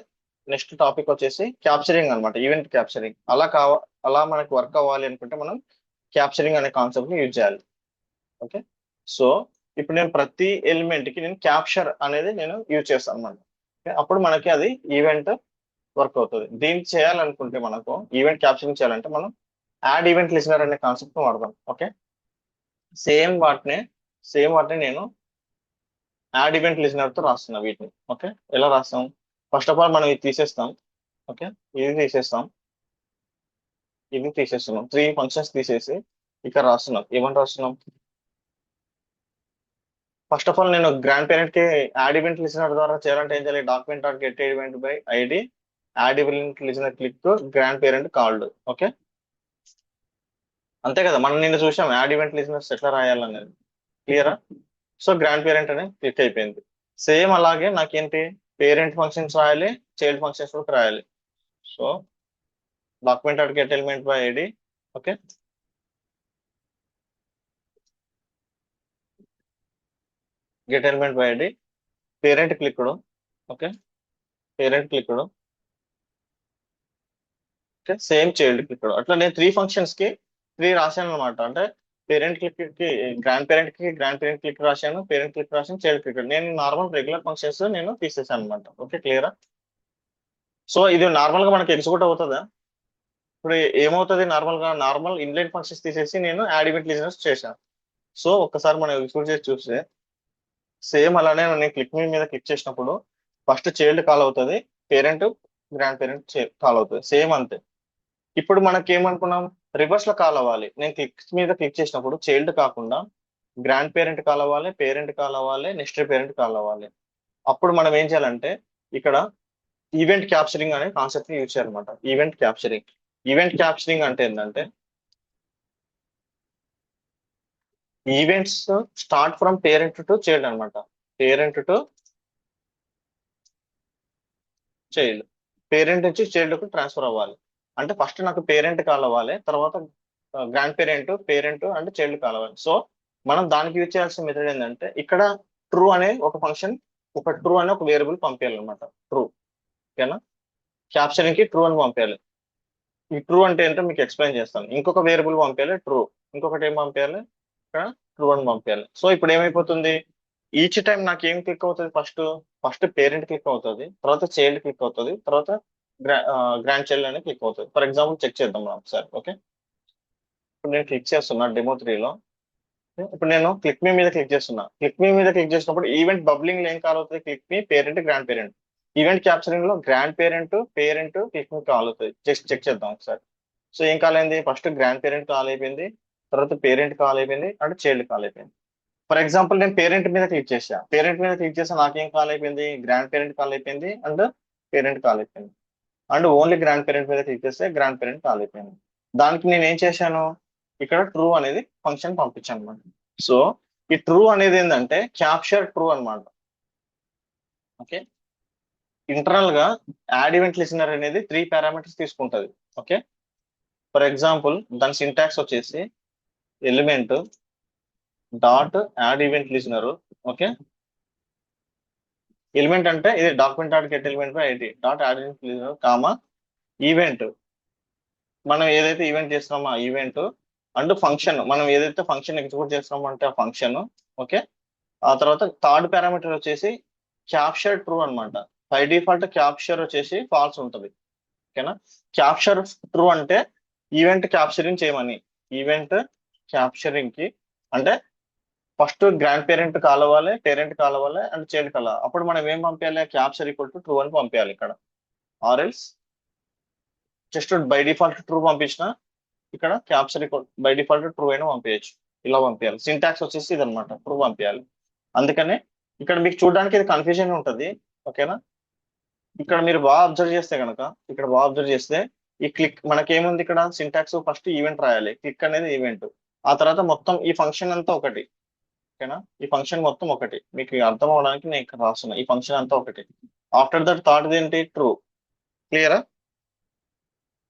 నెక్స్ట్ టాపిక్ వచ్చేసి క్యాప్చరింగ్ అనమాట, ఈవెంట్ క్యాప్చరింగ్. అలా మనకు వర్క్ అవ్వాలి అనుకుంటే మనం క్యాప్చరింగ్ అనే కాన్సెప్ట్ ని యూజ్ చేయాలి. ఓకే, సో ఇప్పుడు నేను ప్రతి ఎలిమెంట్ కి నేను క్యాప్చర్ అనేది నేను యూజ్ చేస్తాను అనమాట. అప్పుడు మనకి అది ఈవెంట్ వర్క్ అవుతుంది. దీనికి చేయాలనుకుంటే మనకు ఈవెంట్ క్యాప్చరింగ్ చేయాలంటే మనం యాడ్ ఈవెంట్ లిజనర్ అనే కాన్సెప్ట్ వాడదాం. ఓకే, సేమ్ వాటిని నేను యాడ్ ఈవెంట్ లిజనర్ తో రాస్తున్నా వీటిని. ఓకే, ఎలా రాస్తాం, ఫస్ట్ ఆఫ్ ఆల్ మనం ఇది తీసేస్తాం. ఓకే, ఇది తీసేస్తాం, ఇది తీసేస్తున్నాం. 3 ఫంక్షన్స్ తీసేసి ఇక్కడ రాస్తున్నాం. ఏమని రాస్తున్నాం, ఫస్ట్ ఆఫ్ ఆల్ నేను గ్రాండ్ పేరెంట్ కి యాడ్ ఈవెంట్ లిజనర్ ద్వారా చేయాలంటే ఏం చేయాలి, document dot get event by ID add event listener click grand parent called. Okay, అంతే కదా, మనం నిన్న చూసాం యాడ్ ఈవెంట్ లిజనర్స్ ఎట్లా రాయాలనేది. క్లియరా? సో గ్రాండ్ పేరెంట్ అనేది క్లిక్ అయిపోయింది. సేమ్ అలాగే నాకేంటి పేరెంట్ ఫంక్షన్స్ రాయాలి, చైల్డ్ ఫంక్షన్స్ కూడా రాయాలి. So document dot get element by ID. Okay, get element by ID parent clicked. Okay, parent clicked. Okay, same child clicked. అట్లా నేను 3 ఫంక్షన్స్ కి త్రీ రాశాను అనమాట. అంటే పేరెంట్ క్లిక్ కి గ్రాండ్ పేరెంట్ క్లిక్ రాశాను, పేరెంట్ క్లిక్ రాశాను, చైల్డ్ క్లిక్. నేను నార్మల్ రెగ్యులర్ ఫంక్షన్స్ నేను తీసేసాను అనమాట. ఓకే, క్లియరా? సో ఇది నార్మల్ గా మనకి ఎగ్జిక్యూట్ అవుతుందా? ఇప్పుడు ఏమవుతుంది నార్మల్ ఇన్లైన్ ఫంక్షన్స్ తీసేసి నేను యాడ్ ఈవెంట్ లిజనర్స్ చేశాను. సో ఒక్కసారి మనం ఎగ్జిక్యూట్ చేసి చూస్తే సేమ్ అలానే నేను క్లిక్ మీ మీద క్లిక్ చేసినప్పుడు ఫస్ట్ చైల్డ్ కాల్ అవుతుంది, పేరెంట్ గ్రాండ్ పేరెంట్ కాల్ అవుతుంది, సేమ్ అంతే. ఇప్పుడు మనకి ఏమనుకున్నాం, రివర్స్ లో కాల్ అవ్వాలి. నేను క్లిక్ మీద క్లిక్ చేసినప్పుడు చైల్డ్ కాకుండా గ్రాండ్ పేరెంట్ కాల్ అవ్వాలి, పేరెంట్ కాల్ అవ్వాలి, నెక్స్ట్ పేరెంట్ కాల్ అవ్వాలి. అప్పుడు మనం ఏం చేయాలంటే ఇక్కడ ఈవెంట్ క్యాప్చరింగ్ అనే కాన్సెప్ట్ యూజ్ చేయాలన్నమాట. ఈవెంట్ క్యాప్చరింగ్ అంటే ఏంటంటే events start from parent to child అనమాట. పేరెంట్ టు చైల్డ్, పేరెంట్ నుంచి చైల్డ్ కు ట్రాన్స్ఫర్ అవ్వాలి. అంటే ఫస్ట్ నాకు పేరెంట్ కాల్ అవ్వాలి, తర్వాత గ్రాండ్ పేరెంట్ అంటే చైల్డ్ కాల్ అవ్వాలి. సో మనం దానికి యూజ్ చేయాల్సిన మెథడ్ ఏంటంటే ఇక్కడ ట్రూ అనే ఒక ఫంక్షన్, ఒక ట్రూ అనే ఒక వేరియబుల్ పంపించాలన్నమాట. ట్రూ, ఓకేనా? క్యాప్చరింగ్ కి ట్రూ అని పంపించాలి. ఈ ట్రూ అంటే ఏంటో మీకు ఎక్స్ప్లెయిన్ చేస్తాను. ఇంకొక వేరియబుల్ పంపించాలి ట్రూ, ఇంకొకటి ఏం పంపించాలి, ఇక్కడ ట్రూ అని పంపించాలి. సో ఇప్పుడు ఏమైపోతుంది, ఈచ్ టైం నాకు ఏం క్లిక్ అవుతుంది, ఫస్ట్ పేరెంట్ క్లిక్ అవుతుంది, తర్వాత చైల్డ్ క్లిక్ అవుతుంది, తర్వాత గ్రాండ్ చైల్డ్ అనేది క్లిక్ అవుతుంది. ఫర్ ఎగ్జాంపుల్ చెక్ చేద్దాం మనం ఒకసారి. ఓకే, ఇప్పుడు నేను క్లిక్ చేస్తున్నా డెమో 3లో. ఇప్పుడు నేను క్లిక్ మీ మీద క్లిక్ చేస్తున్నా. క్లిక్ మీ మీద క్లిక్ చేసినప్పుడు ఈవెంట్ బబ్లింగ్ ఏం కాల్ అవుతుంది, click me parent grand parent. Event capturing లో grand parent click me call అవుతుంది. జస్ట్ చెక్ చేద్దాం ఒకసారి. సో ఏం కాల్ అయింది, ఫస్ట్ గ్రాండ్ పేరెంట్ కాల్ అయిపోయింది, తర్వాత పేరెంట్ కాల్ అయిపోయింది, అంటే చైల్డ్ కాల్ అయిపోయింది. ఫర్ ఎగ్జాంపుల్ నేను పేరెంట్ మీద క్లిక్ చేసా నాకేం కాల్ అయిపోయింది, గ్రాండ్ పేరెంట్ కాల్ అయిపోయింది అండ్ పేరెంట్ కాల్ అయిపోయింది. అండ్ ఓన్లీ గ్రాండ్ పేరెంట్ మీద క్లిక్ చేస్తే గ్రాండ్ పేరెంట్ కాల్ అయిపోయింది. దానికి నేను ఏం చేశాను, ఇక్కడ ట్రూ అనేది ఫంక్షన్ పంపించాను అనమాట. సో ఈ ట్రూ అనేది ఏంటంటే క్యాప్చర్ ట్రూ అనమాట. ఓకే, ఇంటర్నల్ గా యాడ్ ఈవెంట్ లిసనర్ అనేది 3 పారామీటర్స్ తీసుకుంటది. ఓకే, ఫర్ ఎగ్జాంపుల్ దాని సింటాక్స్ వచ్చేసి element dot add event listener. Okay, element అంటే ఇది document dot get element by ID dot add event listener comma event, మనం ఏదైతే ఈవెంట్ చేస్తున్నామో ఆ ఈవెంట్, అండ్ ఫంక్షన్ మనం ఏదైతే ఫంక్షన్ ఎగ్జిక్యూట్ చేస్తున్నామో అంటే ఆ ఫంక్షన్. ఓకే, ఆ తర్వాత థర్డ్ పారామీటర్ వచ్చేసి క్యాప్చర్ ట్రూ అన్నమాట. బై డిఫాల్ట్ క్యాప్చర్ వచ్చేసి ఫాల్స్ ఉంటుంది. ఓకేనా, క్యాప్చర్ ట్రూ అంటే ఈవెంట్ క్యాప్చరింగ్ చేయమని. ఈవెంట్ క్యాప్చరింగ్ కి అంటే ఫస్ట్ గ్రాండ్ పేరెంట్ కాల్ అవ్వాలి, పేరెంట్ కాల్ అవ్వాలి అండ్ చైల్డ్ కాల్. అప్పుడు మనం ఏం పంపించాలి, క్యాప్చర్ ఈక్వల్ టు ట్రూ అని పంపించాలి ఇక్కడ. Or else just by default true పంపించిన ఇక్కడ capture equal by default true అయినా పంపించచ్చు. ఇలా పంపించాలి. సింటాక్స్ వచ్చేసి ఇదనమాట, ట్రూ పంపించాలి. అందుకనే ఇక్కడ మీకు చూడడానికి ఇది కన్ఫ్యూజన్ ఉంటుంది. ఓకేనా, ఇక్కడ మీరు బాగా అబ్జర్వ్ చేస్తే కనుక, ఇక్కడ బాగా అబ్జర్వ్ చేస్తే ఈ క్లిక్ మనకేముంది, ఇక్కడ సింటాక్స్ ఫస్ట్ ఈవెంట్ రాయాలి, క్లిక్ అనేది ఈవెంట్, ఆ తర్వాత మొత్తం ఈ ఫంక్షన్ అంతా ఒకటి. ఓకేనా, ఈ ఫంక్షన్ మొత్తం ఒకటి, మీకు అర్థం అవడానికి నేను ఇక్కడ రాస్తున్నా, ఈ ఫంక్షన్ అంతా ఒకటి. ఆఫ్టర్ దట్ థాట్ ఏంటి, ట్రూ. క్లియరా?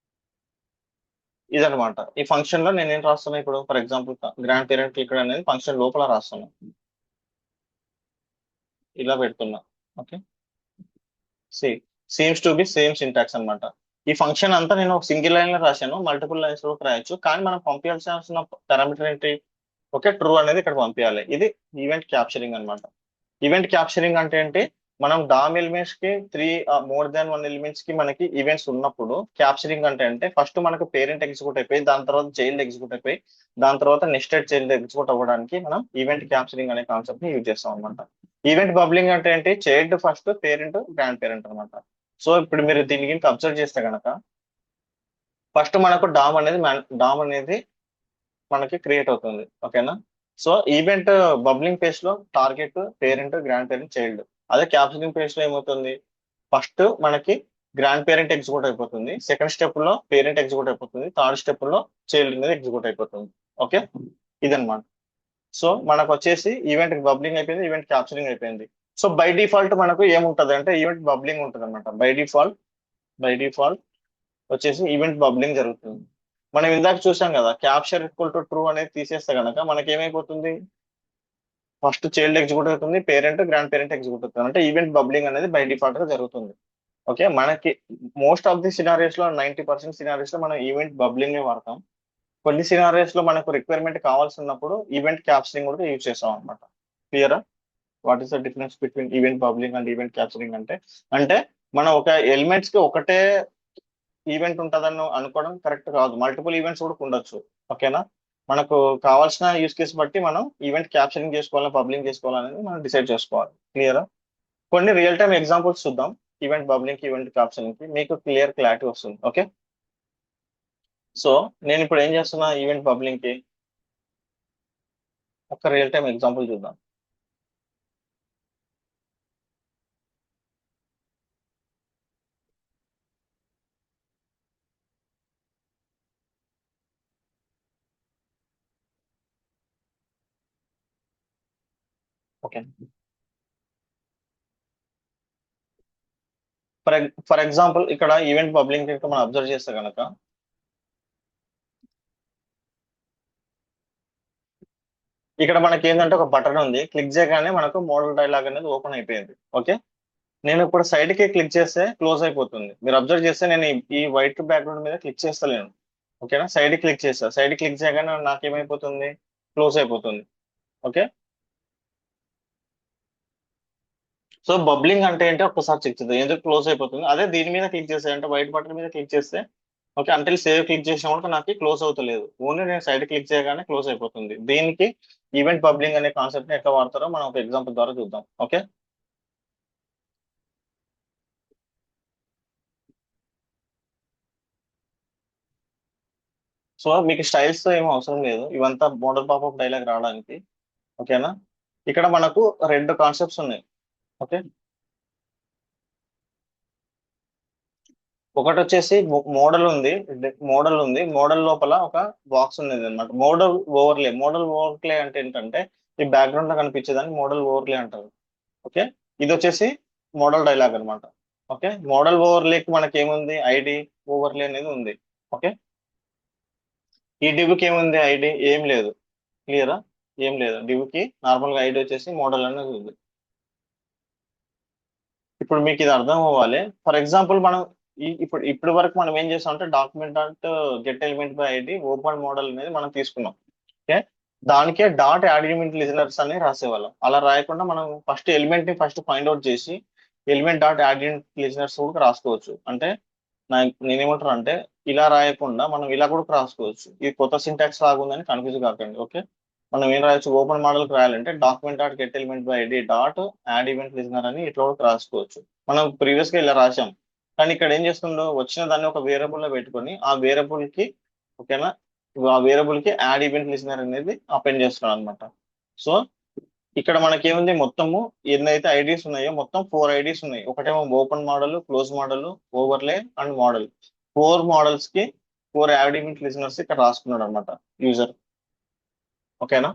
ఇదనమాట ఈ ఫంక్షన్ లో నేను ఏం రాస్తున్నా ఇప్పుడు, ఫర్ ఎగ్జాంపుల్ గ్రాండ్ పేరెంట్ ఇక్కడ అనేది ఫంక్షన్ లోపల రాస్తున్నా, ఇలా పెడుతున్నా. Okay, seems to be same syntax అన్నమాట. ఈ ఫంక్షన్ అంతా నేను ఒక సింగిల్ లైన్ లో రాశాను, మల్టిపుల్ లైన్స్ లో రాయొచ్చు, కానీ మనం పంపించాల్సిన పారామీటర్ ఏంటి, ఓకే, ట్రూ అనేది ఇక్కడ పంపించాలి. ఇది ఈవెంట్ క్యాప్చరింగ్ అన్నమాట. ఈవెంట్ క్యాప్చరింగ్ అంటే ఏంటి, మనం డామ్ ఎలిమెంట్స్ కి మోర్ దాన్ 1 ఎలిమెంట్స్ కి మనకి ఈవెంట్స్ ఉన్నప్పుడు క్యాప్చరింగ్ అంటే ఫస్ట్ మనకు పేరెంట్ ఎగ్జిక్యూట్ అయిపోయి, దాని తర్వాత చైల్డ్ ఎగ్జిక్యూట్ అయిపోయి, దాని తర్వాత నెక్స్టెడ్ చైల్డ్ ఎగ్జిక్యూట్ అవ్వడానికి మనం ఈవెంట్ క్యాప్చరింగ్ అనే కాన్సెప్ట్ ని యూజ్ చేస్తాం అనమాట. ఈవెంట్ బబ్లింగ్ అంటే ఏంటి, child first, parent, grand parent అనమాట. సో ఇప్పుడు మీరు దీని గురించి అబ్జర్వ్ చేస్తే కనుక ఫస్ట్ మనకు డామ్ అనేది మనకి క్రియేట్ అవుతుంది. ఓకేనా, సో ఈవెంట్ బబ్లింగ్ ఫేజ్ లో target parent, grand parent, child. అదే క్యాప్చరింగ్ ఫేజ్ లో ఏమవుతుంది, ఫస్ట్ మనకి గ్రాండ్ పేరెంట్ ఎగ్జిక్యూట్ అయిపోతుంది, సెకండ్ స్టెప్ లో పేరెంట్ ఎగ్జిక్యూట్ అయిపోతుంది, థర్డ్ స్టెప్ లో చైల్డ్ అనేది ఎగ్జిక్యూట్ అయిపోతుంది. ఓకే, ఇదనమాట. సో మనకు వచ్చేసి ఈవెంట్ బబ్లింగ్ అయిపోయింది, ఈవెంట్ క్యాప్చరింగ్ అయిపోయింది. సో బై డిఫాల్ట్ మనకు ఏముంటది అంటే ఈవెంట్ బబ్లింగ్ ఉంటుంది అనమాట. బై డిఫాల్ట్ వచ్చేసి ఈవెంట్ బబ్లింగ్ జరుగుతుంది. మనం ఇందాక చూసాం కదా, క్యాప్చర్ ఈక్వల్ టు ట్రూ అనేది తీసేస్తే కనుక మనకి ఏమైపోతుంది, ఫస్ట్ చైల్డ్ ఎగ్జిక్యూట్ అవుతుంది, పేరెంట్, గ్రాండ్ పేరెంట్ ఎగ్జిక్యూట్ అవుతుంది, అంటే ఈవెంట్ బబ్లింగ్ అనేది బై డిఫాల్ట్ గా జరుగుతుంది. ఓకే, మనకి మోస్ట్ ఆఫ్ ది సినారీస్ లో 90% సినారీస్ లో మనం ఈవెంట్ బబ్లింగ్ వాడతాం. కొన్ని సినారియోస్ లో మనకు రిక్వైర్మెంట్ కావాల్సి ఉన్నప్పుడు ఈవెంట్ క్యాప్చరింగ్ కూడా యూజ్ చేస్తాం అనమాట. క్లియరా? What is the difference between event bubbling and event capturing అంటే? అంటే మనం ఒక ఎలిమెంట్స్ కి ఒకటే ఈవెంట్ ఉంటుందని అనుకోవడం కరెక్ట్ కాదు. మల్టిపుల్ ఈవెంట్స్ కూడా ఉండొచ్చు. ఓకేనా? మనకు కావాల్సిన యూస్ కేసు బట్టి మనం ఈవెంట్ క్యాప్చరింగ్ చేసుకోవాలా, పబ్లింగ్ చేసుకోవాలనేది మనం డిసైడ్ చేసుకోవాలి. క్లియరా? కొన్ని రియల్ టైమ్ ఎగ్జాంపుల్స్ చూద్దాం. ఈవెంట్ బబ్లింగ్ కి, ఈవెంట్ క్యాప్చరింగ్ కి మీకు క్లారిటీ వస్తుంది. ఓకే, సో నేను ఇప్పుడు ఏం చేస్తున్నా, ఈవెంట్ బబ్లింగ్ కి ఒక రియల్ టైమ్ ఎగ్జాంపుల్ చూద్దాం. ఓకే, ఫర్ ఎగ్జాంపుల్ ఇక్కడ ఈవెంట్ బబ్లింగ్ కనుక మనం అబ్జర్వ్ చేస్తే కనుక ఇక్కడ మనకి ఏంటంటే ఒక బటన్ ఉంది, క్లిక్ చేయగానే మనకు మోడల్ డైలాగ్ అనేది ఓపెన్ అయిపోయింది. ఓకే, నేను ఇప్పుడు సైడ్ కి క్లిక్ చేస్తే క్లోజ్ అయిపోతుంది. మీరు అబ్జర్వ్ చేస్తే నేను ఈ వైట్ బ్యాక్గ్రౌండ్ మీద క్లిక్ చేస్తలేను. ఓకేనా? సైడ్ క్లిక్ చేస్తా, సైడ్ క్లిక్ చేయగానే నాకేమైపోతుంది, క్లోజ్ అయిపోతుంది. ఓకే, సో బబ్లింగ్ అంటే ఏంటి ఒక్కసారి చెక్ చేద్దాం, ఎందుకు క్లోజ్ అయిపోతుంది. అదే దీని మీద క్లిక్ చేస్తే, అంటే వైట్ బటన్ మీద క్లిక్ చేస్తే ఓకే, అంటే సేవ్ క్లిక్ చేసిన కూడా నాకు క్లోజ్ అవుతలేదు, ఓన్లీ నేను సైడ్ క్లిక్ చేయగానే క్లోజ్ అయిపోతుంది. దీనికి ఈవెంట్ పబ్లింగ్ అనే కాన్సెప్ట్ ని ఎట్లా వాడతారో మనం ఒక ఎగ్జాంపుల్ ద్వారా చూద్దాం. ఓకే, సో మీకు స్టైల్స్ తో ఏం అవసరం లేదు, ఇవంతా మోడల్ పాపప్ డైలాగ్ రావడానికి. ఓకేనా? ఇక్కడ మనకు రెండు కాన్సెప్ట్స్ ఉన్నాయి. ఓకే, ఒకటి వచ్చేసి మోడల్ లోపల ఒక బాక్స్ ఉంది అనమాట. మోడల్ ఓవర్లే అంటే ఏంటంటే ఈ బ్యాక్గ్రౌండ్ లో కనిపించేదాన్ని మోడల్ ఓవర్లే అంటారు. ఓకే, ఇది వచ్చేసి మోడల్ డైలాగ్ అన్నమాట. ఓకే, మోడల్ ఓవర్లేకి మనకి ఏముంది, ఐడి ఓవర్లే అనేది ఉంది. ఓకే, ఈ డివ్కి ఏముంది, ఐడి ఏం లేదు. క్లియరా? ఏం లేదు, డివ్కి నార్మల్ గా ఐడి వచ్చేసి మోడల్ అనేది ఉంది. ఇప్పుడు మీకు ఇది అర్థం అవ్వాలి. ఫర్ ఎగ్జాంపుల్ మనం ఇప్పటి వరకు మనం ఏం చేస్తాం అంటే document dot get element by ID open model అనేది మనం తీసుకున్నాం. ఓకే, దానికే డాట్ యాడ్మెంట్ లిజనర్స్ అని రాసేవాళ్ళం. అలా రాయకుండా మనం ఫస్ట్ ఎలిమెంట్ ని ఫైండ్ అవుట్ చేసి ఎలిమెంట్ డాట్ యాడ్మెంట్ లిజనర్స్ కూడా రాసుకోవచ్చు. అంటే నేనేమంటాను అంటే ఇలా రాయకుండా మనం ఇలా కూడా రాసుకోవచ్చు. ఇది కొత్త సింటాక్స్ లాగుందని కన్ఫ్యూజ్ కాకండి. ఓకే, మనం ఏం రాయొచ్చు, ఓపెన్ మోడల్ రాయాలంటే document dot get element by ID dot add event listener అని ఇట్లా కూడా రాసుకోవచ్చు. మనం ప్రీవియస్ గా ఇలా రాసాం, కానీ ఇక్కడ ఏం చేస్తుండో వచ్చిన దాన్ని ఒక వేరియబుల్ లో పెట్టుకొని ఆ వేరియబుల్ కి ఓకేనా, ఆ వేరియబుల్ కి యాడ్ ఈవెంట్ లిజనర్ అనేది అపెండ్ చేస్తున్నాం అనమాట. సో ఇక్కడ మనకేముంది, మొత్తము ఎన్నైతే ఐడీస్ ఉన్నాయో మొత్తం 4 ఐడీస్ ఉన్నాయి. ఒకటేమో open modal, close modal, overlay and modal. 4 modals కి 4 యాడ్ ఈవెంట్ లిజనర్స్ ఇక్కడ రాసుకున్నాడు అనమాట యూజర్. ఓకేనా?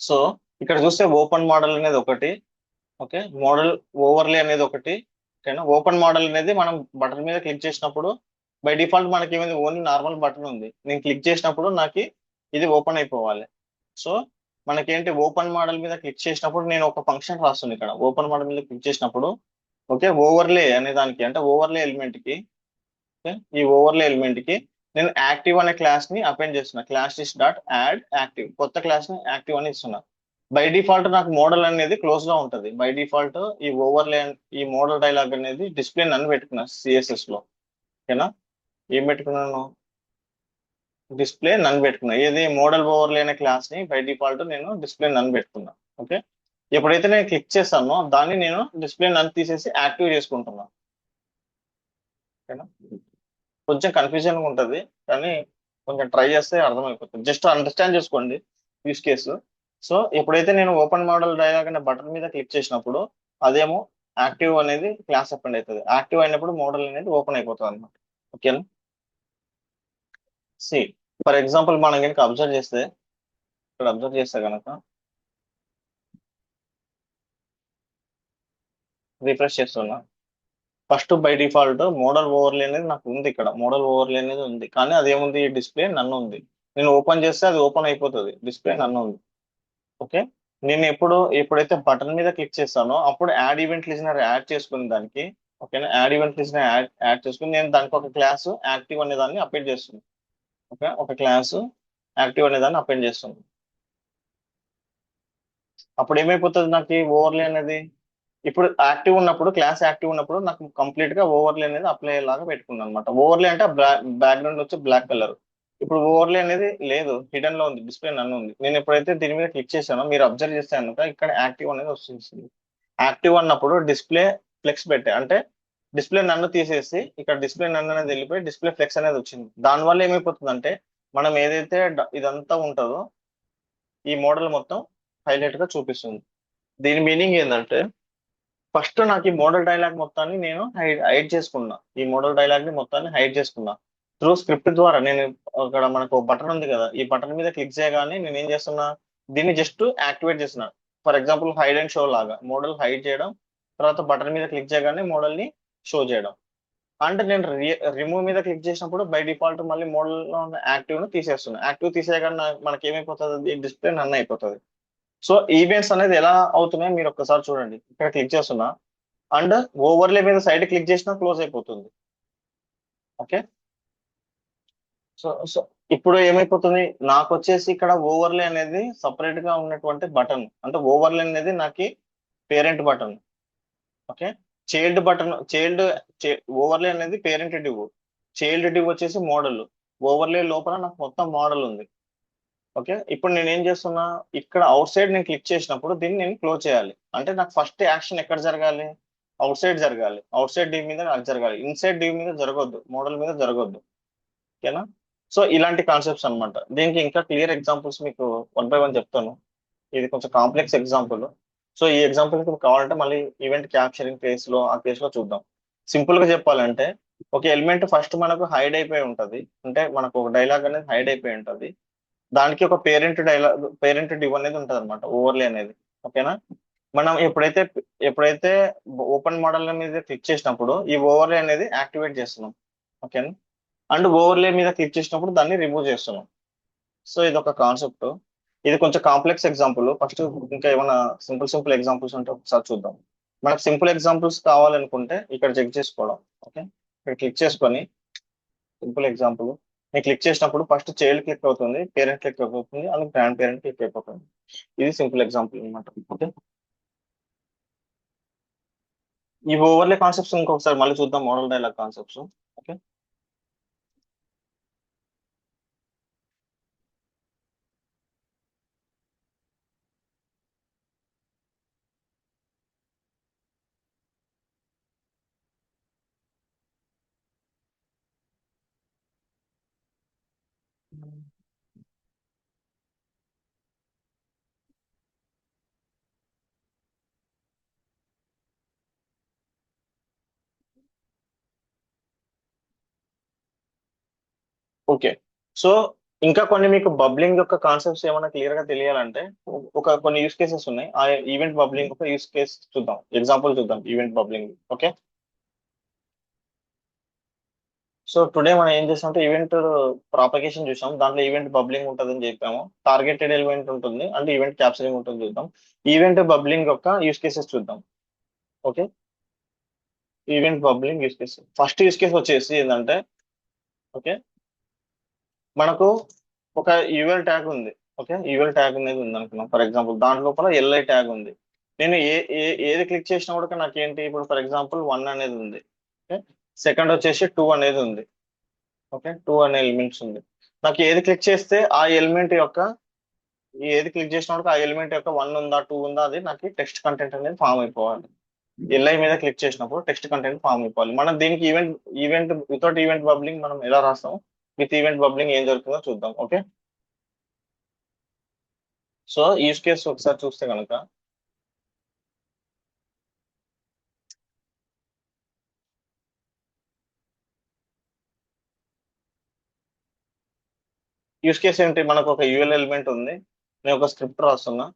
సో ఇక్కడ చూస్తే ఓపెన్ మోడల్ అనేది ఒకటి, ఓకే, మోడల్ ఓవర్లే అనేది ఒకటి. ఓకేనా? ఓపెన్ మోడల్ అనేది మనం బటన్ మీద క్లిక్ చేసినప్పుడు బై డిఫాల్ట్ మనకి ఏమైంది, ఓన్లీ నార్మల్ బటన్ ఉంది. నేను క్లిక్ చేసినప్పుడు నాకు ఇది ఓపెన్ అయిపోవాలి. సో మనకేంటి, ఓపెన్ మోడల్ మీద క్లిక్ చేసినప్పుడు నేను ఒక ఫంక్షన్ రాస్తుంది. ఇక్కడ ఓపెన్ మోడల్ మీద క్లిక్ చేసినప్పుడు ఓకే, ఓవర్లే అనే దానికి అంటే ఓవర్లే ఎలిమెంట్ కి ఓకే, ఈ ఓవర్లే ఎలిమెంట్ కి నేను యాక్టివ్ అనే క్లాస్ ని అపెండ్ చేస్తున్నా. Class list dot add active, కొత్త క్లాస్ ని యాక్టివ్ అని ఇస్తున్నా. బై డిఫాల్ట్ నాకు మోడల్ అనేది క్లోజ్ లో ఉంటది. బై డిఫాల్ట్ ఈ ఓవర్లే ఈ మోడల్ డైలాగ్ అనేది డిస్ప్లే నన్ను పెట్టుకున్నా సిఎస్ఎస్ లో. ఓకేనా? ఏం పెట్టుకున్నాను, డిస్ప్లే నన్ను పెట్టుకున్నా. ఏది మోడల్ ఓవర్లే అనే క్లాస్ ని బై డిఫాల్ట్ నేను డిస్ప్లే నన్ను పెట్టుకున్నా. ఓకే, ఎప్పుడైతే నేను క్లిక్ చేస్తానో దాన్ని నేను డిస్ప్లే నన్ను తీసేసి యాక్టివ్ చేసుకుంటున్నా. ఓకేనా? కొంచెం కన్ఫ్యూజన్ గా ఉంటది, కానీ కొంచెం ట్రై చేస్తే అర్థమైపోతుంది. జస్ట్ అండర్స్టాండ్ చేసుకోండి యూస్ కేసు. సో ఎప్పుడైతే నేను ఓపెన్ మోడల్ డైలాగ్ అనే బటన్ మీద క్లిక్ చేసినప్పుడు అదేమో యాక్టివ్ అనేది క్లాస్ అపెండ్ అవుతుంది. యాక్టివ్ అయినప్పుడు మోడల్ అనేది ఓపెన్ అయిపోతుంది అనమాట. ఓకేనా? సి ఫర్ ఎగ్జాంపుల్ మనం కనుక అబ్జర్వ్ చేస్తే, ఇక్కడ అబ్జర్వ్ చేస్తే కనుక రిఫ్రెష్ చేస్తున్నా, ఫస్ట్ బై డిఫాల్ట్ మోడల్ ఓవర్లే అనేది నాకు ఉంది. ఇక్కడ మోడల్ ఓవర్లే అనేది ఉంది, కానీ అదేముంది, డిస్ప్లే నన్ను ఉంది. నేను ఓపెన్ చేస్తే అది ఓపెన్ అయిపోతుంది, డిస్ప్లే నన్ను ఉంది. ఓకే, నేను ఎప్పుడైతే బటన్ మీద క్లిక్ చేస్తానో అప్పుడు యాడ్ ఈవెంట్ లిజనర్ యాడ్ చేసుకుని దానికి ఓకేనా, యాడ్ ఈవెంట్ లిజనర్ యాడ్ చేసుకుని నేను దానికి ఒక క్లాస్ యాక్టివ్ అనే దాన్ని అప్డేట్ చేస్తున్నాను. ఒక క్లాస్ యాక్టివ్ అనే దాన్ని అపెండ్ చేస్తుంది. అప్పుడు ఏమైపోతుంది నాకు ఓవర్లే అనేది, ఇప్పుడు యాక్టివ్ ఉన్నప్పుడు క్లాస్ యాక్టివ్ ఉన్నప్పుడు నాకు కంప్లీట్ గా ఓవర్లే అనేది అప్లై లాగా పెట్టుకున్నాను అనమాట. ఓవర్లే అంటే బ్యాక్గ్రౌండ్ వచ్చి బ్లాక్ కలర్. ఇప్పుడు ఓవర్లే అనేది లేదు, హిడెన్ లో ఉంది, డిస్ప్లే నన్ను ఉంది. నేను ఎప్పుడైతే దీని మీద క్లిక్ చేశానో మీరు అబ్జర్వ్ చేస్తే కనుక ఇక్కడ యాక్టివ్ అనేది వస్తుంది. యాక్టివ్ అన్నప్పుడు డిస్ప్లే ఫ్లెక్స్ పెట్టే, అంటే డిస్ప్లే నన్ను తీసేసి ఇక్కడ డిస్ప్లే నన్ను అనేది వెళ్ళిపోయి డిస్ప్లే ఫ్లెక్స్ అనేది వచ్చింది. దానివల్ల ఏమైపోతుందంటే మనం ఏదైతే ఇదంతా ఉంటుందో ఈ మోడల్ మొత్తం హైలైట్ గా చూపిస్తుంది. దీని మీనింగ్ ఏంటంటే ఫస్ట్ నాకు ఈ మోడల్ డైలాగ్ మొత్తాన్ని నేను హైడ్ చేసుకున్నా, ఈ మోడల్ డైలాగ్ ని మొత్తాన్ని హైడ్ చేసుకున్నా త్రూ స్క్రిప్ట్ ద్వారా. నేను అక్కడ మనకు బటన్ ఉంది కదా, ఈ బటన్ మీద క్లిక్ చేయగానే నేను ఏం చేస్తున్నా, దీన్ని జస్ట్ యాక్టివేట్ చేస్తున్నా. For example hide and show లాగా మోడల్ హైడ్ చేయడం, తర్వాత బటన్ మీద క్లిక్ చేయగానే మోడల్ ని షో చేయడం. అంటే నేను రిమూవ్ మీద క్లిక్ చేసినప్పుడు బై డిఫాల్ట్ మళ్ళీ మోడల్ లో ఉన్న యాక్టివ్ ను తీసేస్తున్నా. యాక్టివ్ తీసేయగానే మనకి ఏమైపోతుంది, డిస్ప్లే నన్ అయిపోతుంది. సో ఈవెంట్స్ అనేది ఎలా అవుతున్నాయో మీరు ఒక్కసారి చూడండి. ఇక్కడ క్లిక్ చేస్తున్నా అండ్ ఓవర్లే మీద సైడ్ క్లిక్ చేసినా క్లోజ్ అయిపోతుంది. ఓకే. సో ఇప్పుడు ఏమైపోతుంది నాకు వచ్చేసి ఇక్కడ ఓవర్లే అనేది సపరేట్ గా ఉన్నటువంటి బటన్, అంటే ఓవర్లే అనేది నాకు parent button. Okay. Child button, overlay అనేది పేరెంట్ డివ్, చైల్డ్ డివ్ వచ్చేసి మోడల్. ఓవర్లే లోపల నాకు మొత్తం మోడల్ ఉంది. ఓకే. ఇప్పుడు నేను ఏం చేస్తున్నా, ఇక్కడ అవుట్ సైడ్ నేను క్లిక్ చేసినప్పుడు దీన్ని నేను క్లోజ్ చేయాలి. అంటే నాకు ఫస్ట్ యాక్షన్ ఎక్కడ జరగాలి, అవుట్ సైడ్ జరగాలి. అవుట్ సైడ్ డివ్ మీద నాకు జరగాలి, ఇన్సైడ్ డివ్ మీద జరగొద్దు, మోడల్ మీద జరగొద్దు. ఓకేనా. సో ఇలాంటి కాన్సెప్ట్స్ అన్నమాట. దీనికి ఇంకా క్లియర్ ఎగ్జాంపుల్స్ మీకు వన్ బై వన్ చెప్తాను. ఇది కొంచెం కాంప్లెక్స్ ఎగ్జాంపుల్. సో ఈ ఎగ్జాంపుల్ కావాలంటే మళ్ళీ ఈవెంట్ క్యాప్చరింగ్ కేస్ లో ఆ కేసులో చూద్దాం. సింపుల్ గా చెప్పాలంటే ఒక ఎలిమెంట్ ఫస్ట్ మనకు హైడ్ అయిపోయి ఉంటది, అంటే మనకు ఒక డైలాగ్ అనేది హైడ్ అయిపోయి ఉంటది. దానికి ఒక పేరెంట్ డివ్ అనేది ఉంటది అనమాట, ఓవర్లే అనేది. ఓకేనా. మనం ఎప్పుడైతే ఓపెన్ మోడల్ మీద క్లిక్ చేసినప్పుడు ఈ ఓవర్లే అనేది యాక్టివేట్ చేస్తున్నాం. ఓకేనా. అండ్ ఓవర్లే మీద క్లిక్ చేసినప్పుడు దాన్ని రిమూవ్ చేస్తున్నాం. సో ఇది ఒక కాన్సెప్ట్. ఇది కొంచెం కాంప్లెక్స్ ఎగ్జాంపుల్. ఫస్ట్ ఇంకా ఏమైనా సింపుల్ సింపుల్ ఎగ్జాంపుల్స్ ఉంటే ఒకసారి చూద్దాం. మనకు సింపుల్ ఎగ్జాంపుల్స్ కావాలనుకుంటే ఇక్కడ చెక్ చేసుకోవడం. ఓకే. ఇక్కడ క్లిక్ చేసుకొని సింపుల్ ఎగ్జాంపుల్ నేను క్లిక్ చేసినప్పుడు ఫస్ట్ చైల్డ్ క్లిక్ అవుతుంది, పేరెంట్ క్లిక్ అవుతుంది, అండ్ గ్రాండ్ పేరెంట్ క్లిక్ అయిపోతుంది. ఇది సింపుల్ ఎగ్జాంపుల్ అనమాట. ఓకే. ఈ ఓవర్లే కాన్సెప్ట్స్ ఇంకొకసారి మళ్ళీ చూద్దాం, model dialogue concepts. Okay. Okay. So ఇంకా కొన్ని మీకు బబ్లింగ్ యొక్క కాన్సెప్ట్స్ ఏమైనా క్లియర్ గా తెలియాలంటే కొన్ని యూస్ కేసెస్ ఉన్నాయి. ఆ ఈవెంట్ బబ్లింగ్ ఒక యూస్ కేస్ చూద్దాం, ఎగ్జాంపుల్ చూద్దాం event bubbling. Okay. So today మనం ఏం చేసామంటే ఈవెంట్ ప్రాపగేషన్ చూసాం, దాంట్లో ఈవెంట్ బబ్లింగ్ ఉంటుందని చెప్పాము, టార్గెటెడ్ ఎలిమెంట్ ఉంటుంది అంటే ఈవెంట్ క్యాప్చరింగ్ ఉంటుంది చూద్దాం. ఈవెంట్ బబ్లింగ్ యొక్క యూస్ కేసెస్ చూద్దాం. Okay. Event bubbling use case, first use case వచ్చేసి ఏంటంటే, ఓకే, మనకు ఒక యూఎల్ ట్యాగ్ ఉంది. ఓకే. యూఎల్ ట్యాగ్ అనేది ఉంది అనుకున్నాం. ఫర్ ఎగ్జాంపుల్ దాని లోపల ఎల్ఐ ట్యాగ్ ఉంది. నేను ఏది క్లిక్ చేసినా కూడా నాకు ఏంటి, ఇప్పుడు ఫర్ ఎగ్జాంపుల్ 1 అనేది ఉంది. ఓకే. సెకండ్ వచ్చేసి 2 అనేది ఉంది. ఓకే. 2 అనే ఎలిమెంట్స్ ఉంది. నాకు ఏది క్లిక్ చేస్తే ఆ ఎలిమెంట్ యొక్క, ఏది క్లిక్ చేసినప్పుడు ఆ ఎలిమెంట్ యొక్క 1 ఉందా 2 ఉందా అది నాకు టెక్స్ట్ కంటెంట్ అనేది ఫామ్ అయిపోవాలి. ఎల్ఐ మీద క్లిక్ చేసినప్పుడు టెక్స్ట్ కంటెంట్ ఫామ్ అయిపోవాలి. మనం దీనికి ఈవెంట్ వితౌట్ ఈవెంట్ బబ్లింగ్ మనం ఎలా రాస్తాం, విత్ ఈవెంట్ బబ్లింగ్ ఏం జరుగుతుందో చూద్దాం. ఓకే. సో యూస్ కేస్ ఒకసారి చూస్తే కనుక, యూస్ కేస్ ఏంటి, మనకు ఒక యూఎల్ ఎలిమెంట్ ఉంది, నేను ఒక స్క్రిప్ట్ రాస్తున్నా.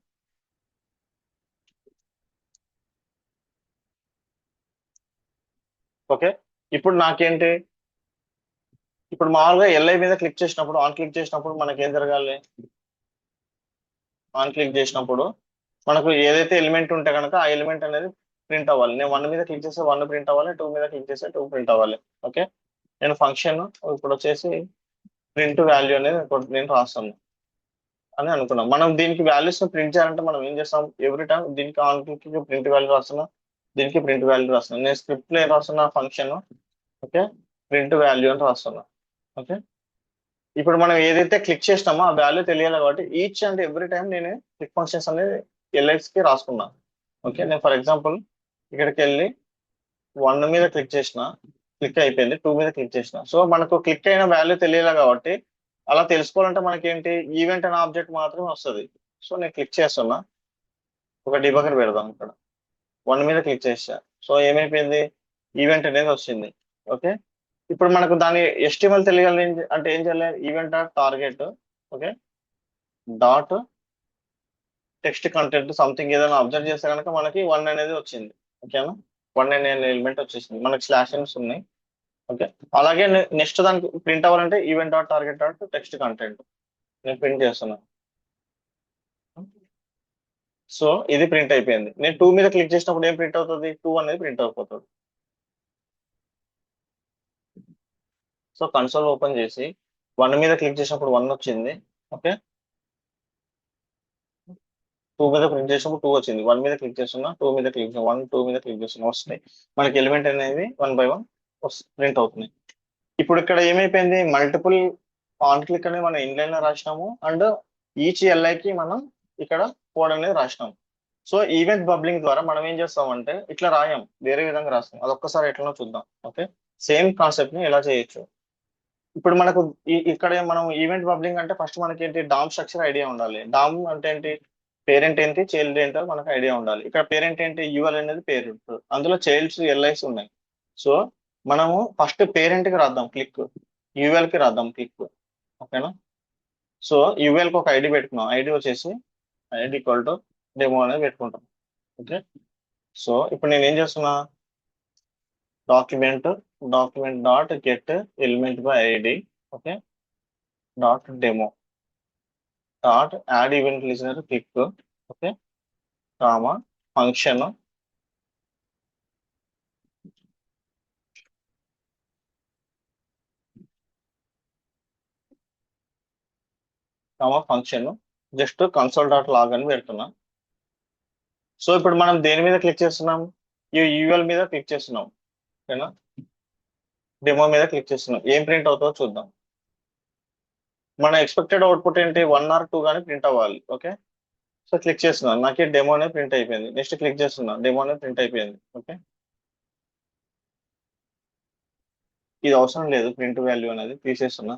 ఓకే. ఇప్పుడు నాకేంటి, ఇప్పుడు మామూలుగా ఎల్ఐ మీద క్లిక్ చేసినప్పుడు, ఆన్ క్లిక్ చేసినప్పుడు మనకి ఏం జరగాలి, ఆన్ క్లిక్ చేసినప్పుడు మనకు ఏదైతే ఎలిమెంట్ ఉంటే కనుక ఆ ఎలిమెంట్ అనేది ప్రింట్ అవ్వాలి. నేను 1 మీద క్లిక్ చేస్తే 1 ప్రింట్ అవ్వాలి, 2 మీద క్లిక్ చేస్తే 2 ప్రింట్ అవ్వాలి. ఓకే. నేను ఫంక్షన్ ఇప్పుడు వచ్చేసి ప్రింట్ వాల్యూ అనేది నేను రాస్తాను అని అనుకున్నాం. మనం దీనికి వాల్యూస్ ప్రింట్ చేయాలంటే మనం ఏం చేస్తాం, ఎవ్రీ టైం దీనికి ఆన్కి ప్రింట్ వాల్యూ రాస్తున్నా, దీనికి ప్రింట్ వాల్యూ రాస్తున్నా. నేను స్క్రిప్ట్ లో ఏం రాస్తున్నా, ఫంక్షన్ ఓకే ప్రింట్ వాల్యూ అని రాస్తున్నా. ఓకే ఇప్పుడు మనం ఏదైతే క్లిక్ చేసినామో ఆ వాల్యూ తెలియాలి కాబట్టి ఈచ్ అండ్ ఎవ్రీ టైం నేను క్లిక్ ఫంక్షన్స్ అనేది ఎల్ఎక్స్ కి రాసుకున్నా. ఓకే నేను ఫర్ ఎగ్జాంపుల్ ఇక్కడికి వెళ్ళి 1 మీద క్లిక్ చేసిన, క్లిక్ అయిపోయింది. 2 మీద క్లిక్ చేసిన. సో మనకు క్లిక్ అయిన వాల్యూ తెలియాలి కాబట్టి అలా తెలుసుకోవాలంటే మనకేంటి, ఈవెంట్ అనే ఆబ్జెక్ట్ మాత్రమే వస్తుంది. సో నేను క్లిక్ చేస్తున్నా, ఒక డిబగర్ పెడదాం ఇక్కడ. 1 మీద క్లిక్ చేసా, సో ఏమైపోయింది, ఈవెంట్ అనేది వచ్చింది. ఓకే ఇప్పుడు మనకు దాని HTML తెలియాలి అంటే ఏం చేయాలి, event dot target okay dot text content something ఏదైనా అబ్జర్వ్ చేస్తే కనుక మనకి 1 అనేది వచ్చింది. ఓకేనా 1 అనే ఎలిమెంట్ వచ్చేసింది, మనకి స్లాషెస్ ఉన్నాయి. ఓకే అలాగే నెక్స్ట్ దానికి ప్రింట్ అవ్వాలంటే event dot target dot text content నేను ప్రింట్ చేస్తున్నాను. సో ఇది ప్రింట్ అయిపోయింది. నేను 2 మీద క్లిక్ చేసినప్పుడు ఏం ప్రింట్ అవుతుంది, 2 అనేది ప్రింట్ అయిపోతుంది. సో కన్సోల్ ఓపెన్ చేసి 1 మీద క్లిక్ చేసినప్పుడు 1 వచ్చింది. ఓకే 2 మీద క్లిక్ చేసినప్పుడు 2 వచ్చింది. 1 మీద క్లిక్ చేస్తున్నా, 2 మీద క్లిక్ 1 2 మీద క్లిక్ చేస్తున్నా, వస్తున్నాయి. మనకి ఎలిమెంట్ అనేది 1 by 1 ప్రింట్ అవుతుంది. ఇప్పుడు ఇక్కడ ఏమైపోయింది, మల్టిపుల్ ఆన్ క్లిక్ అనేది మనం ఇన్లైన్ లో రాసినాము, అండ్ ఈచ్ ఎల్ఐకి మనం ఇక్కడ కోడ్ అనేది రాసినాము. సో ఈవెంట్ బబ్లింగ్ ద్వారా మనం ఏం చేస్తామంటే ఇట్లా రాయం, వేరే విధంగా రాస్తాం. అదొక్కసారి ఎట్లనో చూద్దాం. ఓకే సేమ్ కాన్సెప్ట్ ని ఎలా చేయొచ్చు. ఇప్పుడు మనకు ఇక్కడ మనం ఈవెంట్ బబ్లింగ్ అంటే ఫస్ట్ మనకి ఏంటి, డామ్ స్ట్రక్చర్ ఐడియా ఉండాలి. డామ్ అంటే ఏంటి, పేరెంట్ ఏంటి చైల్డ్ ఏంటో మనకు ఐడియా ఉండాలి. ఇక్కడ పేరెంట్ ఏంటి, యువల్ అనేది పేరెంట్, అందులో చైల్డ్స్ ఎల్ఐస్ ఉన్నాయి. సో మనము ఫస్ట్ పేరెంట్ కి రాద్దాం క్లిక్, యువల్ కి రాద్దాం క్లిక్. ఓకేనా సో యువల్ కి ఒక ఐడి పెట్టుకున్నాం, ఐడి వచ్చేసి ఐడి ఈక్వల్ టు డెమో అనేది పెట్టుకుంటాం. ఓకే సో ఇప్పుడు నేను ఏం చేస్తున్నా, document document dot get element by ID okay dot demo dot add event listener click okay comma function comma function just console dot log అని పెడుతున్నా. So ఇప్పుడు మనం దేని మీద క్లిక్ చేస్తున్నాం, ఈ యూఎల్ మీద క్లిక్ చేస్తున్నాం. ఓకేనా డెమో మీద క్లిక్ చేస్తున్నాం, ఏం ప్రింట్ అవుతుందో చూద్దాం. మన ఎక్స్పెక్టెడ్ అవుట్పుట్ ఏంటి, 1 or 2 కానీ ప్రింట్ అవ్వాలి. ఓకే సో క్లిక్ చేస్తున్నాను, నాకు డెమో అనేది ప్రింట్ అయిపోయింది. నెక్స్ట్ క్లిక్ చేస్తున్నా, డెమో అనేది ప్రింట్ అయిపోయింది. ఓకే ఇది అవసరం లేదు, ప్రింట్ వాల్యూ అనేది తీసేస్తున్నా.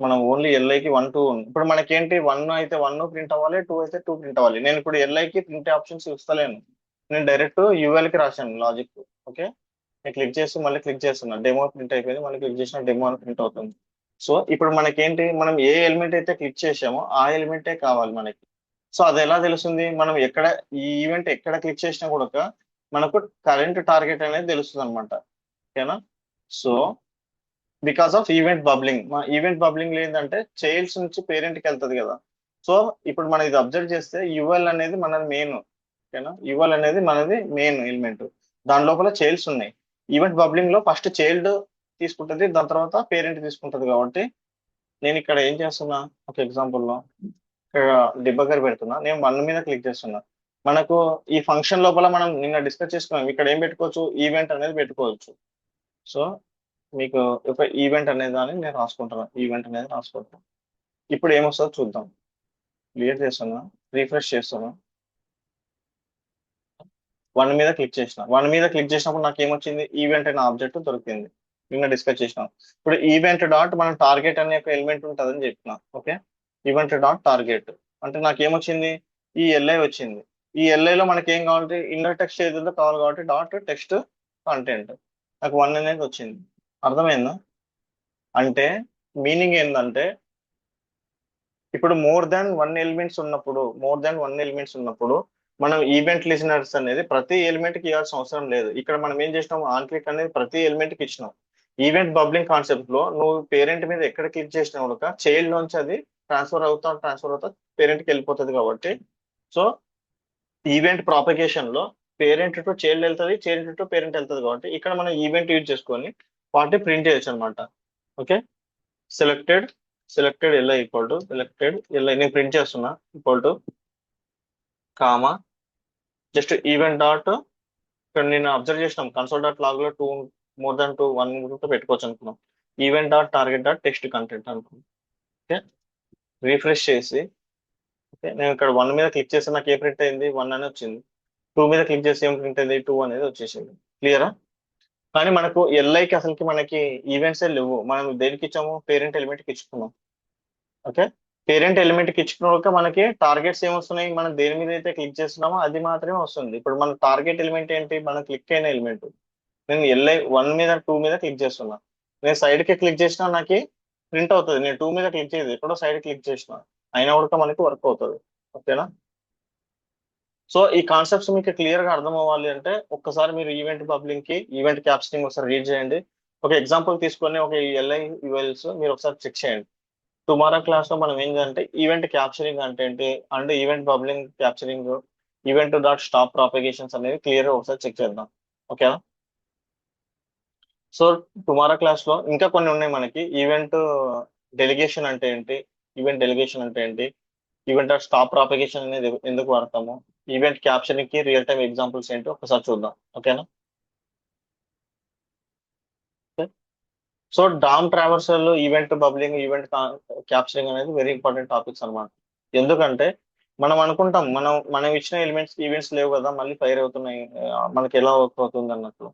మనం ఓన్లీ ఎల్ఐకి 1 2 ఇప్పుడు మనకేంటి 1 అయితే 1 ప్రింట్ అవ్వాలి, 2 అయితే 2 ప్రింట్ అవ్వాలి. నేను ఇప్పుడు ఎల్ఐకి ప్రింట్ ఆప్షన్స్ ఇస్తలేను, నేను డైరెక్ట్ యూఎల్ కి రాశాను లాజిక్. ఓకే నేను క్లిక్ చేసి మళ్ళీ క్లిక్ చేస్తున్నా, డెమో ప్రింట్ అయిపోయింది. మళ్ళీ క్లిక్ చేసిన డెమో అని ప్రింట్ అవుతుంది. సో ఇప్పుడు మనకేంటి, మనం ఏ ఎలిమెంట్ అయితే క్లిక్ చేసామో ఆ ఎలిమెంటే కావాలి మనకి. సో అది ఎలా తెలుస్తుంది, మనం ఎక్కడ ఈ ఈవెంట్ ఎక్కడ క్లిక్ చేసినా కూడా మనకు కరెంట్ టార్గెట్ అనేది తెలుస్తుంది అనమాట. ఓకేనా so because of event bubbling, మా ఈవెంట్ బబ్లింగ్ ఏంటంటే చైల్డ్స్ నుంచి పేరెంట్ కి వెళ్తుంది కదా. సో ఇప్పుడు మనం ఇది అబ్జర్వ్ చేస్తే యువల్ అనేది మనది మెయిన్. ఓకేనా యువల్ అనేది మనది మెయిన్ ఎలిమెంట్, దాని లోపల చైల్డ్స్ ఉన్నాయి. ఈవెంట్ బబ్లింగ్ లో ఫస్ట్ చైల్డ్ తీసుకుంటుంది, దాని తర్వాత పేరెంట్ తీసుకుంటది. కాబట్టి నేను ఇక్కడ ఏం చేస్తున్నా, ఒక ఎగ్జాంపుల్ లో ఇక్కడ డిబగర్ పెడుతున్నా, నేను 1 మీద క్లిక్ చేస్తున్నా. మనకు ఈ ఫంక్షన్ లోపల మనం నిన్న డిస్కస్ చేసుకున్నాం, ఇక్కడ ఏం పెట్టుకోవచ్చు, ఈవెంట్ అనేది పెట్టుకోవచ్చు. సో మీకు ఒక ఈవెంట్ అనేది దాన్ని నేను రాసుకుంటాను, ఈవెంట్ అనేది రాసుకుంటాను. ఇప్పుడు ఏమొస్తుందో చూద్దాం. క్లియర్ చేస్తున్నా, రీఫ్రెష్ చేస్తున్నా, 1 మీద క్లిక్ చేసిన. 1 మీద క్లిక్ చేసినప్పుడు నాకు ఏమొచ్చింది, ఈవెంట్ అనే ఆబ్జెక్ట్ దొరికింది. నిన్న డిస్కస్ చేసినాం. ఇప్పుడు ఈవెంట్ డాట్ మనం టార్గెట్ అనే ఒక ఎలిమెంట్ ఉంటుందని చెప్పిన. ఓకే ఈవెంట్ డాట్ టార్గెట్ అంటే నాకు ఏమొచ్చింది, ఈ ఎల్ఐ వచ్చింది. ఈ ఎల్ఐలో మనకి ఏం కావాలంటే ఇన్నర్ టెక్స్ట్ ఏదో కావాలి కాబట్టి డాట్ టెక్స్ట్ కంటెంట్, నాకు 1 అనేది వచ్చింది. అర్థమైందా, అంటే మీనింగ్ ఏంటంటే ఇప్పుడు మోర్ దాన్ వన్ ఎలిమెంట్స్ ఉన్నప్పుడు మనం ఈవెంట్ లిజనర్స్ అనేది ప్రతి ఎలిమెంట్ కి ఇవ్వాల్సిన అవసరం లేదు. ఇక్కడ మనం ఏం చేసినాం, ఆన్ క్లిక్ అనేది ప్రతి ఎలిమెంట్ కి ఇచ్చినాం. ఈవెంట్ బబ్లింగ్ కాన్సెప్ట్ లో నువ్వు పేరెంట్ మీద ఎక్కడ క్లిక్ చేసినా కూడా చైల్డ్ నుంచి అది ట్రాన్స్ఫర్ అవుతా పేరెంట్ కి వెళ్ళిపోతుంది. కాబట్టి సో ఈవెంట్ ప్రాపగేషన్ లో పేరెంట్ టు చైల్డ్ వెళ్తుంది, చైల్డ్ టు పేరెంట్ వెళ్తుంది. కాబట్టి ఇక్కడ మనం ఈవెంట్ యూజ్ చేసుకొని వాటిని ప్రింట్ చేయొచ్చు అనమాట. Okay selected selected LI equal to selected LI నేను ప్రింట్ చేస్తున్నా equal to comma just event dot ఇక్కడ నేను అబ్జర్వ్ చేసినాం కన్సోల్ డాట్ లాగ్ లో మోర్ దాన్ 1 పెట్టుకోవచ్చు అనుకున్నాం. Event dot target dot text content అనుకున్నాం. ఓకే, రీఫ్రెష్ చేసి ఓకే నేను ఇక్కడ 1 మీద క్లిక్ చేస్తే నాకు ఏ ప్రింట్ అయింది 1 అని వచ్చింది. 2 మీద క్లిక్ చేస్తే ఏం ప్రింట్ అయింది 2 అనేది వచ్చేసింది. క్లియరా? కానీ మనకు ఎల్ఐకి అసలుకి మనకి ఈవెంట్సే లేవు. మనం దేనికి ఇచ్చాము? పేరెంట్ ఎలిమెంట్ కి ఇచ్చుకున్నాం. ఓకే, పేరెంట్ ఎలిమెంట్ కి ఇచ్చుకున్నాక మనకి టార్గెట్స్ ఏమొస్తున్నాయి? మనం దేని మీద అయితే క్లిక్ చేస్తున్నామో అది మాత్రమే వస్తుంది. ఇప్పుడు మన టార్గెట్ ఎలిమెంట్ ఏంటి? మనం క్లిక్ అయిన ఎలిమెంట్. నేను ఎల్ఐ 1 మీద 2 మీద క్లిక్ చేస్తున్నా. నేను సైడ్ కి క్లిక్ చేసినా నాకు ప్రింట్ అవుతుంది. నేను 2 మీద క్లిక్ చేయదు, ఎక్కడో సైడ్ క్లిక్ చేసిన అయినా కూడా మనకి వర్క్ అవుతుంది. ఓకేనా? సో ఈ కాన్సెప్ట్స్ మీకు క్లియర్ గా అర్థం అవ్వాలి అంటే ఒక్కసారి మీరు ఈవెంట్ బబ్లింగ్ కి ఈవెంట్ క్యాప్చరింగ్ ఒకసారి రీడ్ చేయండి. ఒక ఎగ్జాంపుల్ తీసుకొని ఒక ఎల్ఐ యూఎల్స్ మీరు ఒకసారి చెక్ చేయండి. టుమారో క్లాస్ లో మనం ఏం చేయాలంటే ఈవెంట్ క్యాప్చరింగ్ అంటే ఏంటి and event bubbling capturing event dot stop propagations అనేది క్లియర్ గా ఒకసారి చెక్ చేద్దాం. ఓకేనా? సో టుమారో క్లాస్ లో ఇంకా కొన్ని ఉన్నాయి మనకి. ఈవెంట్ డెలిగేషన్ అంటే ఏంటి, ఈవెంట్ డెలిగేషన్ అంటే ఏంటి, ఈవెంట్ స్టాప్ ప్రాపగేషన్ అనేది ఎందుకు వాడతాము, ఈవెంట్ క్యాప్చరింగ్ కి రియల్ టైమ్ ఎగ్జాంపుల్స్ ఏంటో ఒకసారి చూద్దాం. ఓకేనా? So DOM traversal event bubbling event capturing అనేది వెరీ ఇంపార్టెంట్ టాపిక్స్ అన్నమాట. ఎందుకంటే మనం అనుకుంటాం మనం ఇచ్చిన ఎలిమెంట్స్ ఈవెంట్స్ లేవు కదా, మళ్ళీ ఫైర్ అవుతున్నాయి, మనకి ఎలా వర్క్ అవుతుంది అన్నట్లు.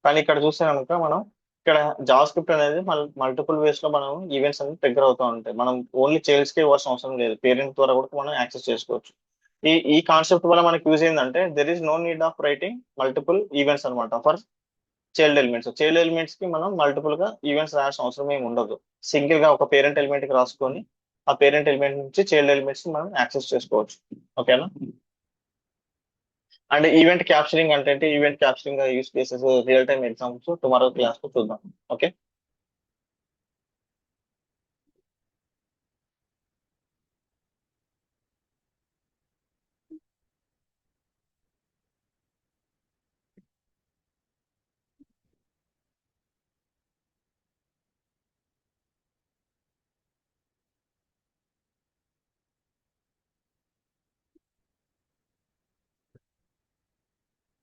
కానీ ఇక్కడ చూస్తే కనుక మనం ఇక్కడ జావా స్క్రిప్ట్ అనేది మల్టిపుల్ వేస్ లో మనం ఈవెంట్స్ అనేది ట్రిగ్గర్ అవుతూ ఉంటాయి. మనం ఓన్లీ చైల్డ్స్ కి ఇవ్వాల్సిన అవసరం లేదు, పేరెంట్ ద్వారా కూడా మనం యాక్సెస్ చేసుకోవచ్చు. ఈ కాన్సెప్ట్ వల్ల మనకి యూజ్ ఏంటంటే there is no need of writing multiple events అనమాట ఫర్ చైల్డ్ ఎలిమెంట్స్ కి మనం మల్టిపుల్ గా ఈవెంట్స్ రాయాల్సిన అవసరం ఏమి ఉండదు. సింగిల్ గా ఒక పేరెంట్ ఎలిమెంట్ కి రాసుకొని ఆ పేరెంట్ ఎలిమెంట్ నుంచి చైల్డ్ ఎలిమెంట్స్ మనం యాక్సెస్ చేసుకోవచ్చు. ఓకేనా? అండ్ ఈవెంట్ క్యాప్చరింగ్ అంటే event capturing use cases real time examples tomorrow class లో చూద్దాం. ఓకే.